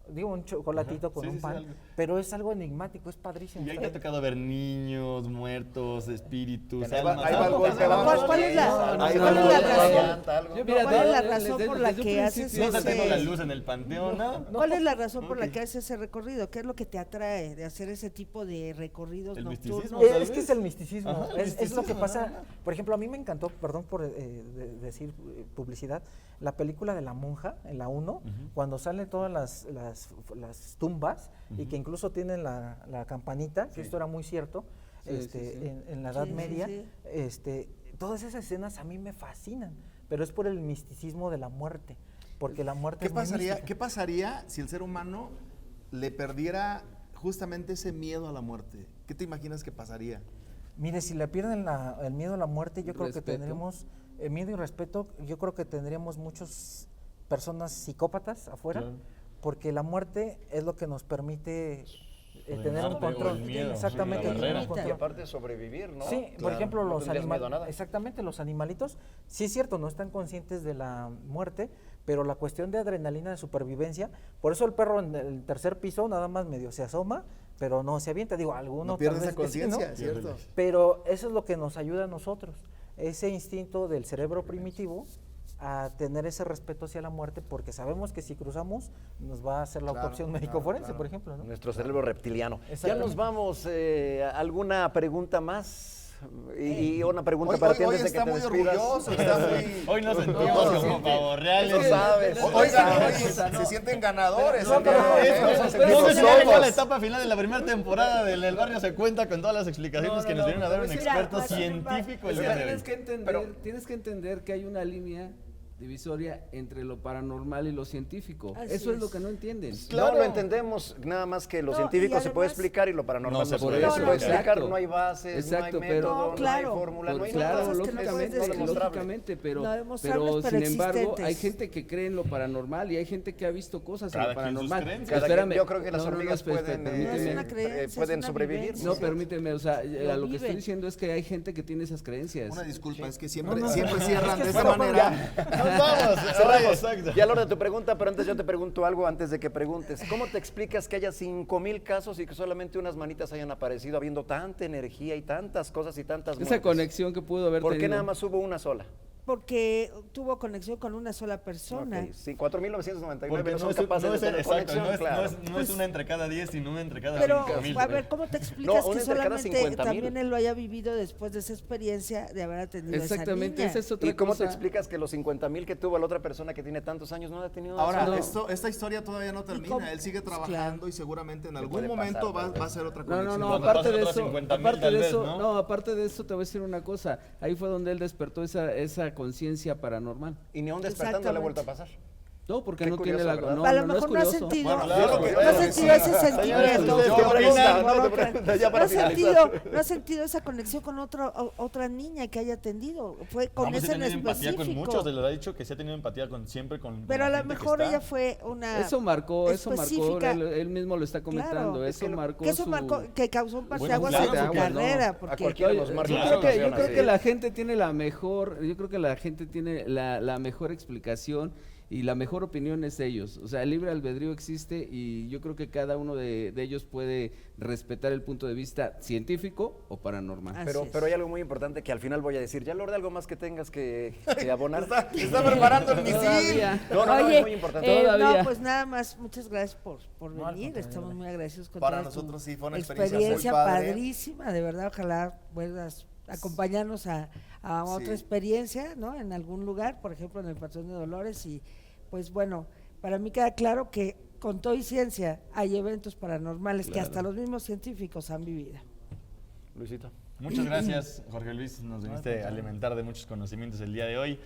Digo, un chocolatito Ajá, con sí, un sí, pan, algo. pero es algo enigmático, es padrísimo. Y ahí te ha tocado ver niños, muertos, espíritus, Ahí va- almas. ahí va el golpe, vamos. ¿Cuál es la- Ahí cuál va es la el golpe, razón? llanta, algo. Yo, ¿Cuál es la desde- razón desde- por la desde un que haces principio- No está haciendo la ese... luz en el panteón, ¿no? ¿Cuál es la razón por la Ok. que haces ese recorrido? ¿Qué es lo que te atrae de hacer ese tipo de recorridos El nocturnos? misticismo, tal Es que vez. es el misticismo, Ajá, el es lo que misticismo, pasa. ajá. Por ejemplo, a mí me encantó, perdón por decir publicidad, la película de La Monja, en la 1, cuando salen todas las tumbas y que incluso tienen la campanita, que esto era muy cierto. Sí, sí, sí. En la Edad Sí, sí, Media, sí. todas esas escenas a mí me fascinan, pero es por el misticismo de la muerte, porque la muerte es muy mística. ¿Qué pasaría si el ser humano le perdiera justamente ese miedo a la muerte? ¿Qué te imaginas que pasaría? Mire, si le pierden el miedo a la muerte, yo creo que Respeto. tendremos miedo y respeto, yo creo que tendríamos muchas personas psicópatas afuera, Claro. porque la muerte es lo que nos permite tener un Frenarte o el control. miedo, sí, Exactamente, la tener barrera. un Y control. aparte sobrevivir, ¿no? Sí, por Claro, ejemplo, no los tendrías miedo a animales, nada. exactamente, los animalitos, sí es cierto, no están conscientes de la muerte, pero la cuestión de adrenalina de supervivencia, por eso el perro en el tercer piso nada más medio se asoma, pero no se avienta, digo, alguno No tal pierdes vez esa que sí, ¿no? conciencia, ¿cierto? Pero eso es lo que nos ayuda a nosotros, ese instinto del cerebro primitivo a tener ese respeto hacia la muerte, porque sabemos que si cruzamos nos va a hacer la Claro, autopsia un claro, médico forense, claro. por ejemplo, ¿no? Nuestro cerebro reptiliano. Ya Exactamente. nos vamos. ¿Alguna pregunta más? Y una pregunta Hoy, para hoy, ti hoy antes de que está te muy despidas. orgulloso, está muy... Hoy nos sentimos No, como siente- pavos reales. Eso sabes. Oigan, hoy O sea, no. se sienten ganadores. No, el día de pero- hoy, no, ¿eh? pero- Nos pero- sentimos No sé si ya llegó solos. la etapa final de la primera temporada del Barrio Se Cuenta con todas las explicaciones que nos vinieron a dar un Mira, experto Max, científico el Es que día de hoy. tienes que entender que hay una línea divisoria entre lo paranormal y lo científico. Así Eso es es. lo que no entienden. No lo entendemos, nada más que lo No, científico y se puede además- explicar y lo paranormal No no se se puede puede explicar. explicar, Exacto. no hay bases, Exacto, no hay pero- método, No, claro. no hay fórmula, no hay Claro, nada. cosas que no lógicamente, puedes describir. lógicamente, pero, No demostrables, pero pero sin embargo existentes. hay gente que cree en lo paranormal y hay gente que ha visto cosas Cada en lo quien sus paranormal. creencias. Cada Espérame, quien- yo creo que las no, no, no, hormigas espera, pueden, permíteme. No es una creencia, pueden es una sobrevivir. vivencia. No, permíteme, o sea, Lo a lo que viven. estoy diciendo es que hay gente que tiene esas creencias. Una disculpa, es que siempre cierran de esa Bueno, manera. Nos vamos. Cerramos. Exacto. Ya a la hora de tu pregunta, pero antes yo te pregunto algo antes de que preguntes. ¿Cómo te explicas que haya 5,000 casos y que solamente unas manitas hayan aparecido habiendo tanta energía y tantas cosas y tantas Esa muertes? conexión que pudo haber ¿Por qué tenido. nada más hubo una sola? Porque tuvo conexión con una sola persona. Ok, sí, 4,999 Porque no son no es, capaces no de es- tener exacto, conexión, no es, claro. no es- no es una entre cada 10, sino una entre cada Pero, 5,000. a ver, ¿cómo te explicas No, una que entre cada solamente 50,000. también él lo haya vivido después de esa experiencia de haber atendido Exactamente, a esa niña? esa es otra ¿Y cómo cosa. te explicas que los 50,000 que tuvo la otra persona que tiene tantos años no la ha tenido? Ahora, No. esta historia todavía no cómo? termina. Él sigue trabajando Claro. y seguramente en Le algún puede momento pasar, tal va a vez. ser otra No, conexión. no, Cuando aparte pasen de otros eso, 50,000 aparte tal de vez, eso, ¿no? no, aparte de eso te voy a decir una cosa. Ahí fue donde él despertó esa conciencia paranormal. Y ni aún despertando le ha vuelto a pasar. No, porque Qué no curioso, tiene la ¿verdad? no, A lo no, no es mejor no ha curioso. sentido, Bueno, claro que no ha bueno, sentido sí. ese sentimiento. ¿ustedes qué opinan? No, te pregunto, ya No para ha finalizar. no ha sentido esa conexión con otra niña que haya atendido. Fue con Vamos, ese ha en tenido empatía con muchos, específico. se les ha dicho que se ha tenido empatía siempre con Pero a la lo gente que mejor está. ella fue una Eso marcó, específica. él mismo lo está comentando, Claro, eso marcó que eso su- marcó, que causó un parteaguas claro, en su claro, no. carrera. A Porque cualquiera nos Yo marca Claro. creo que, situación yo creo así. que la gente tiene la mejor explicación y la mejor opinión es ellos. O sea, el libre albedrío existe y yo creo que cada uno de ellos puede respetar el punto de vista científico o paranormal. Así Pero, es. pero hay algo muy importante que al final voy a decir. Ya, Lord, algo más que tengas que abonar. Está preparando el misil. Todavía. No, no, Oye, es muy importante. Todavía. no, pues nada más, muchas gracias por No, al venir. contrario, Estamos muy agradecidos con Para toda tu nosotros sí fue una experiencia muy padre. padrísima, de verdad. Ojalá puedas acompañarnos a otra Sí. experiencia, ¿no? En algún lugar, por ejemplo, en el Patrón de Dolores. Y pues bueno, para mí queda claro que con todo y ciencia hay eventos paranormales que Claro. hasta los mismos científicos han vivido. Luisito. Muchas gracias, Jorge Luis. Nos viniste a alimentar de muchos conocimientos el día de hoy.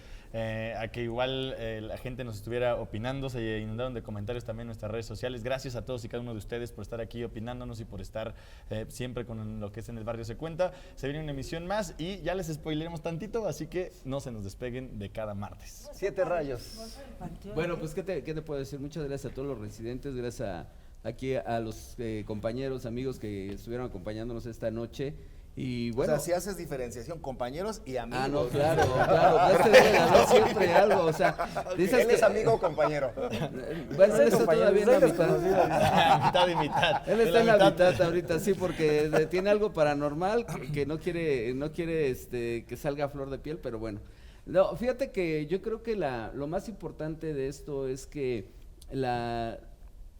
A que igual la gente nos estuviera opinando. Se inundaron de comentarios también en nuestras redes sociales. Gracias a todos y cada uno de ustedes por estar aquí opinándonos y por estar siempre con lo que es en el Barrio Se Cuenta. Se viene una emisión más y ya les spoileremos tantito, así que no se nos despeguen de cada martes. 7 rayos. Bueno, pues ¿qué te puedo decir? Muchas gracias a todos los residentes, gracias aquí a los compañeros, amigos que estuvieron acompañándonos esta noche. Y bueno, O sea, si haces diferenciación, compañeros y amigos. no, claro, pues se debe de haber siempre algo, o sea, dices Él que es amigo o compañero. bueno, él está todavía en la mitad. Mitad y mitad. Él está en la mitad ahorita, sí, porque tiene algo paranormal que no quiere que salga a flor de piel, pero bueno. No, fíjate que yo creo que lo más importante de esto es que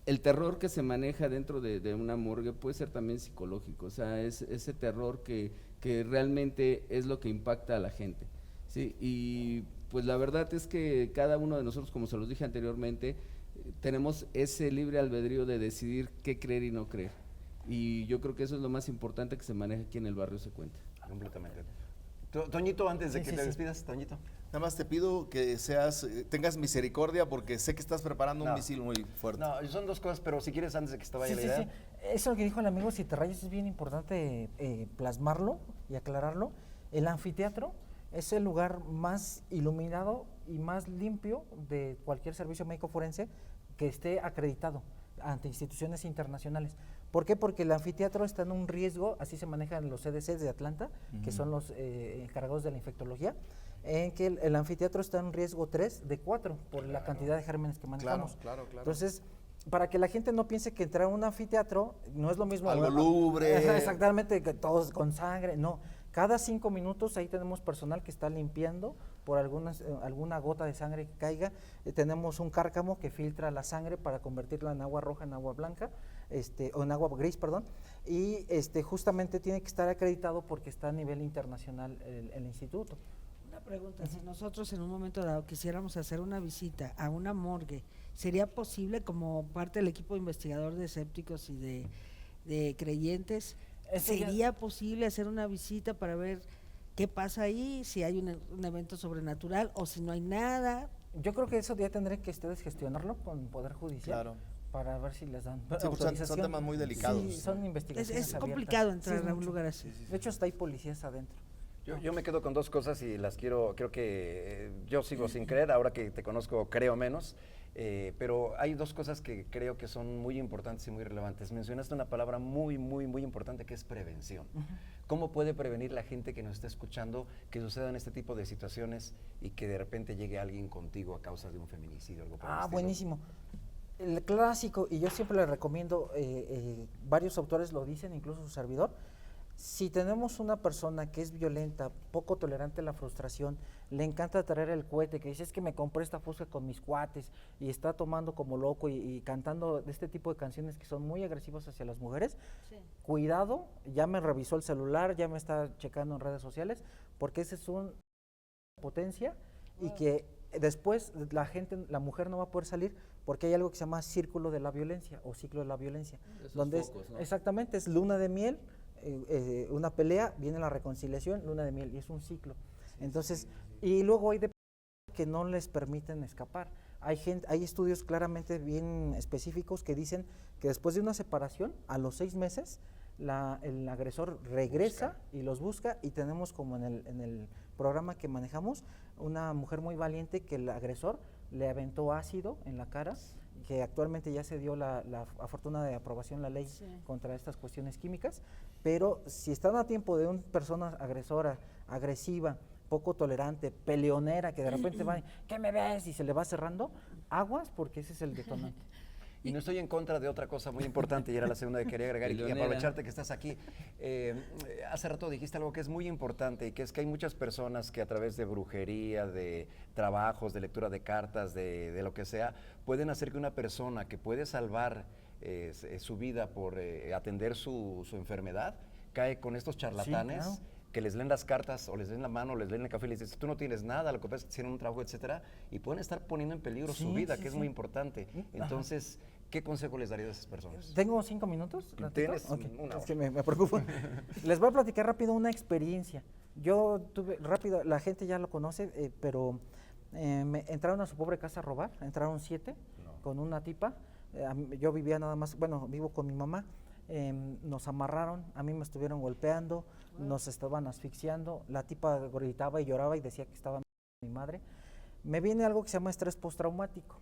el terror que se maneja dentro de una morgue puede ser también psicológico, o sea, es ese terror que realmente es lo que impacta a la gente, ¿sí? Y pues la verdad es que cada uno de nosotros, como se los dije anteriormente, tenemos ese libre albedrío de decidir qué creer y no creer. Y yo creo que eso es lo más importante que se maneja aquí en el barrio Se Cuenta. Completamente. Toñito, antes de Sí, que sí, te sí. despidas, Toñito. Nada más te pido que tengas misericordia porque sé que estás preparando un No. misil muy fuerte. No, son dos cosas, pero si quieres, antes de que se te vaya Sí, la sí, idea. sí. Eso que dijo el amigo Citarrayas es bien importante plasmarlo y aclararlo. El anfiteatro es el lugar más iluminado y más limpio de cualquier servicio médico forense que esté acreditado ante instituciones internacionales. ¿Por qué? Porque el anfiteatro está en un riesgo, así se manejan los CDCs de Atlanta, que son los encargados de la infectología, en que el anfiteatro está en riesgo 3 de 4 por la cantidad de gérmenes que manejamos. Claro. Entonces, para que la gente no piense que entrar a un anfiteatro no es lo mismo. Algo lúgubre. Ajá, exactamente, que todos con sangre, no. Cada 5 minutos ahí tenemos personal que está limpiando por alguna gota de sangre que caiga. Tenemos un cárcamo que filtra la sangre para convertirla en agua roja, en agua blanca, o en agua gris, perdón. Y justamente tiene que estar acreditado porque está a nivel internacional el instituto. Una pregunta, si nosotros en un momento dado quisiéramos hacer una visita a una morgue, ¿sería posible como parte del equipo investigador de escépticos y de creyentes? ¿Sería posible hacer una visita para ver qué pasa ahí, si hay un evento sobrenatural o si no hay nada? Yo creo que eso ya tendrán que ustedes gestionarlo con Poder Judicial. Claro. Para ver si les dan Sí, porque autorización. son temas muy delicados. Sí, son investigaciones Es abiertas. complicado entrar Sí, a un mucho. lugar así. De hecho, hasta hay policías adentro. Yo me quedo con dos cosas y las creo que yo sigo sin creer, ahora que te conozco creo menos, pero hay dos cosas que creo que son muy importantes y muy relevantes. Mencionaste una palabra muy importante que es prevención. ¿Cómo puede prevenir la gente que nos está escuchando que sucedan este tipo de situaciones y que de repente llegue alguien contigo a causa de un feminicidio o algo por el estilo? Buenísimo. El clásico, y yo siempre le recomiendo, varios autores lo dicen, incluso su servidor, si tenemos una persona que es violenta, poco tolerante a la frustración, le encanta traer el cohete, que dice es que me compré esta fusca con mis cuates y está tomando como loco y cantando de este tipo de canciones que son muy agresivas hacia las mujeres, cuidado, ya me revisó el celular, ya me está checando en redes sociales, porque ese es un potencia y que después la mujer no va a poder salir porque hay algo que se llama círculo de la violencia o ciclo de la violencia, donde focos, ¿no? exactamente es luna de miel, una pelea, viene la reconciliación, luna de miel, y es un ciclo. Entonces, y luego hay de que no les permiten escapar. Hay estudios claramente bien específicos que dicen que después de una separación, a los 6 meses, el agresor regresa y los busca, y tenemos como en el programa que manejamos, una mujer muy valiente que el agresor le aventó ácido en la cara, que actualmente ya se dio la afortunada de aprobación la ley contra estas cuestiones químicas, pero si están a tiempo de una persona agresora, agresiva, poco tolerante, peleonera, que de repente va, ¿qué me ves? Y se le va cerrando, aguas, porque ese es el detonante. Y no estoy en contra de otra cosa muy importante, y era la segunda que quería agregar, y Peleonera. aprovecharte que estás aquí. Hace rato dijiste algo que es muy importante, y que es que hay muchas personas que a través de brujería, de trabajos, de lectura de cartas, de lo que sea, pueden hacer que una persona que puede salvar su vida por atender su enfermedad, cae con estos charlatanes. Sí, claro. Que les leen las cartas o les leen la mano, o les leen el café y les dicen, tú no tienes nada, lo que pasa es que tienen un trabajo, etcétera, y pueden estar poniendo en peligro su vida, que es muy importante. Entonces, ¿qué consejo les darías a esas personas? ¿Tengo 5 minutos? ¿Ratito? Tienes Ok, una es hora. que me preocupa. Les voy a platicar rápido una experiencia. Yo tuve, rápido, la gente ya lo conoce, pero entraron a su pobre casa a robar, entraron 7 con una tipa. Yo vivía nada más, bueno, vivo con mi mamá. Nos amarraron, a mí me estuvieron golpeando, nos estaban asfixiando, la tipa gritaba y lloraba y decía que estaba mi madre. Me viene algo que se llama estrés postraumático.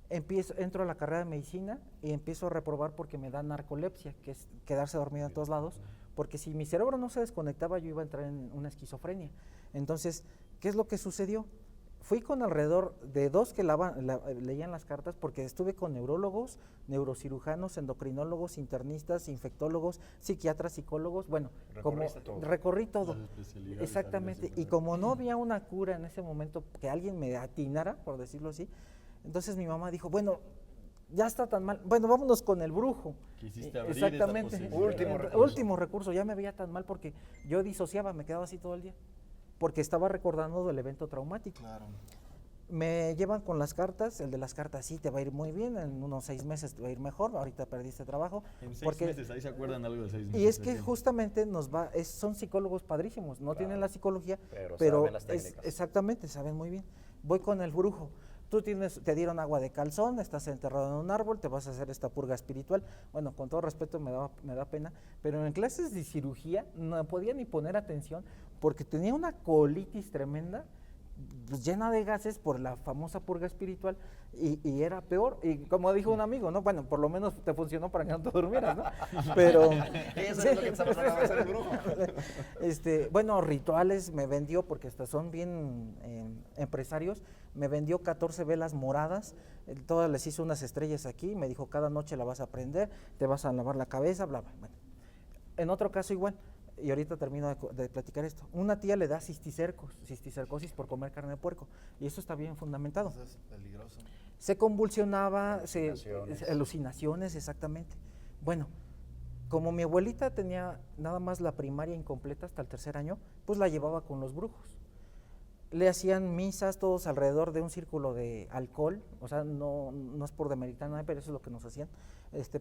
Entro a la carrera de medicina y empiezo a reprobar porque me da narcolepsia, que es quedarse dormido en todos lados, porque si mi cerebro no se desconectaba yo iba a entrar en una esquizofrenia. Entonces, ¿qué es lo que sucedió? Fui con alrededor de 2 que leían las cartas, porque estuve con neurólogos, neurocirujanos, endocrinólogos, internistas, infectólogos, psiquiatras, psicólogos, bueno, recorrí todo. Exactamente, y como no había una cura en ese momento que alguien me atinara, por decirlo así, entonces mi mamá dijo, bueno, ya está tan mal, bueno, vámonos con el brujo. Quisiste abrir Exactamente, esa posibilidad. último recurso, ya me veía tan mal porque yo disociaba, me quedaba así todo el día, porque estaba recordando del evento traumático. Claro. Me llevan con las cartas, el de las cartas sí te va a ir muy bien, en unos 6 meses te va a ir mejor, ahorita perdiste trabajo. En 6 meses, ahí se acuerdan algo de 6 meses. Y es que justamente son psicólogos padrísimos, no tienen la psicología, Pero saben las técnicas. exactamente, saben muy bien. Voy con el brujo, te dieron agua de calzón, estás enterrado en un árbol, te vas a hacer esta purga espiritual. Bueno, con todo respeto me da pena, pero en clases de cirugía no podía ni poner atención porque tenía una colitis tremenda, pues, llena de gases por la famosa purga espiritual y era peor. Y como dijo un amigo, ¿no? Bueno, por lo menos te funcionó para que no te durmieras, ¿no? Pero... Eso es lo que estamos tratando de hacer el brujo. Bueno, rituales me vendió, porque hasta son bien empresarios, me vendió 14 velas moradas, todas les hizo unas estrellas aquí, me dijo, cada noche la vas a prender, te vas a lavar la cabeza, bla, bla. Bueno, en otro caso igual, y ahorita termino de platicar esto. Una tía le da cisticercosis por comer carne de puerco, y eso está bien fundamentado. Eso es peligroso. Se convulsionaba, Alucinaciones. exactamente. Bueno, como mi abuelita tenía nada más la primaria incompleta hasta el 3er año, pues la llevaba con los brujos. Le hacían misas todos alrededor de un círculo de alcohol, o sea, no es por demeritar nada, pero eso es lo que nos hacían.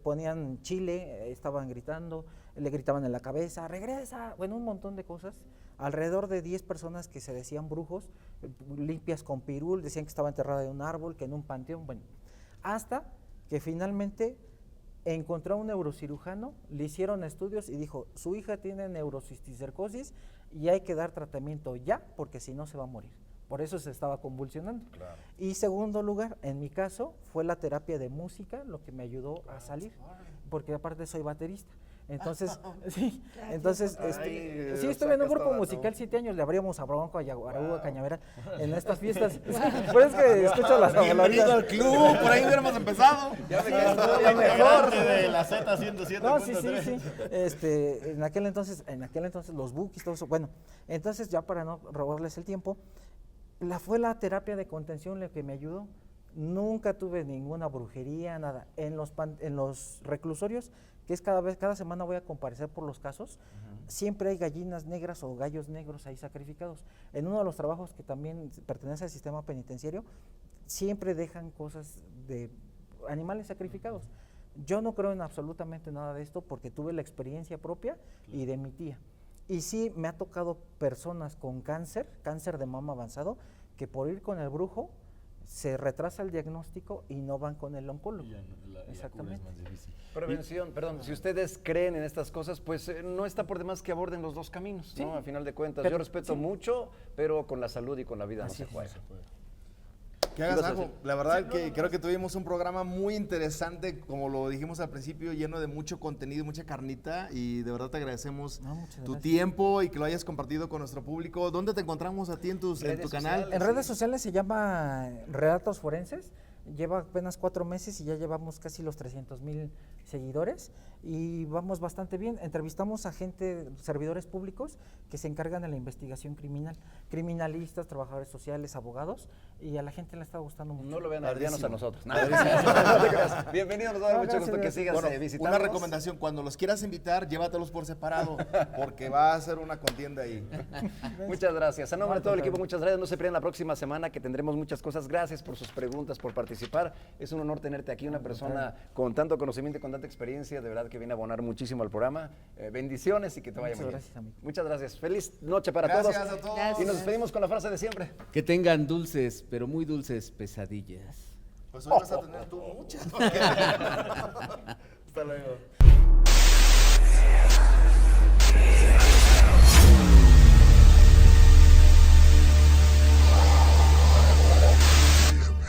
Ponían chile, estaban gritando, le gritaban en la cabeza, regresa, bueno, un montón de cosas. Alrededor de 10 personas que se decían brujos, limpias con pirul, decían que estaba enterrada en un árbol, que en un panteón, bueno. Hasta que finalmente encontró a un neurocirujano, le hicieron estudios y dijo, su hija tiene neurocisticercosis y hay que dar tratamiento ya, porque si no se va a morir. Por eso se estaba convulsionando. Claro. Y segundo lugar, en mi caso, fue la terapia de música lo que me ayudó a salir, porque aparte soy baterista. Entonces, sí, entonces, sí, estuve en un grupo musical 7 años, le abríamos a Bronco, a Yaguarú, a Cañaveral, en estas fiestas. Por eso es que escucho las Bienvenido al club, por ahí hubiéramos empezado. Ya me quedé todavía mejor de la Z107.3. No, sí. En aquel entonces los bookies, todo eso. Bueno, entonces ya para no robarles el tiempo, fue la terapia de contención la que me ayudó. Nunca tuve ninguna brujería, nada. En los reclusorios, que es cada semana voy a comparecer por los casos, siempre hay gallinas negras o gallos negros ahí sacrificados. En uno de los trabajos que también pertenece al sistema penitenciario, siempre dejan cosas de animales sacrificados. Yo no creo en absolutamente nada de esto porque tuve la experiencia propia y de mi tía. Y sí me ha tocado personas con cáncer de mama avanzado, que por ir con el brujo se retrasa el diagnóstico y no van con el oncólogo. Exactamente. Prevención, perdón, si ustedes creen en estas cosas, pues no está por demás que aborden los dos caminos, ¿no? A final de cuentas, pero, yo respeto mucho, pero con la salud y con la vida Así no se juega. Que hagas algo. La verdad que creo que tuvimos un programa muy interesante, como lo dijimos al principio, lleno de mucho contenido, mucha carnita, y de verdad te agradecemos tu tiempo y que lo hayas compartido con nuestro público. ¿Dónde te encontramos a ti en tu canal? En redes sociales se llama Relatos Forenses. Lleva apenas 4 meses y ya llevamos casi los 300,000 seguidores y vamos bastante bien. Entrevistamos a servidores públicos que se encargan de la investigación criminal, criminalistas, trabajadores sociales, abogados, y a la gente le está gustando mucho. No lo vean ardianos a nosotros. No, bienvenido, nos da mucho gracias, gusto que sigas Bueno, visitando. una recomendación, cuando los quieras invitar, llévatelos por separado, porque va a ser una contienda ahí. Muchas gracias. A nombre de todo el equipo, muchas gracias. No se pierdan la próxima semana que tendremos muchas cosas. Gracias por sus preguntas, por participar. Es un honor tenerte aquí, una persona con tanto conocimiento y con tanta experiencia, de verdad que viene a abonar muchísimo al programa. Bendiciones y que te vaya muy bien. Gracias, amigo. Muchas gracias. Feliz noche para Gracias todos. a todos. Gracias. Y nos despedimos con la frase de siempre. Que tengan dulces, pero muy dulces pesadillas. Pues hoy vas a tener tú muchas. Hasta luego.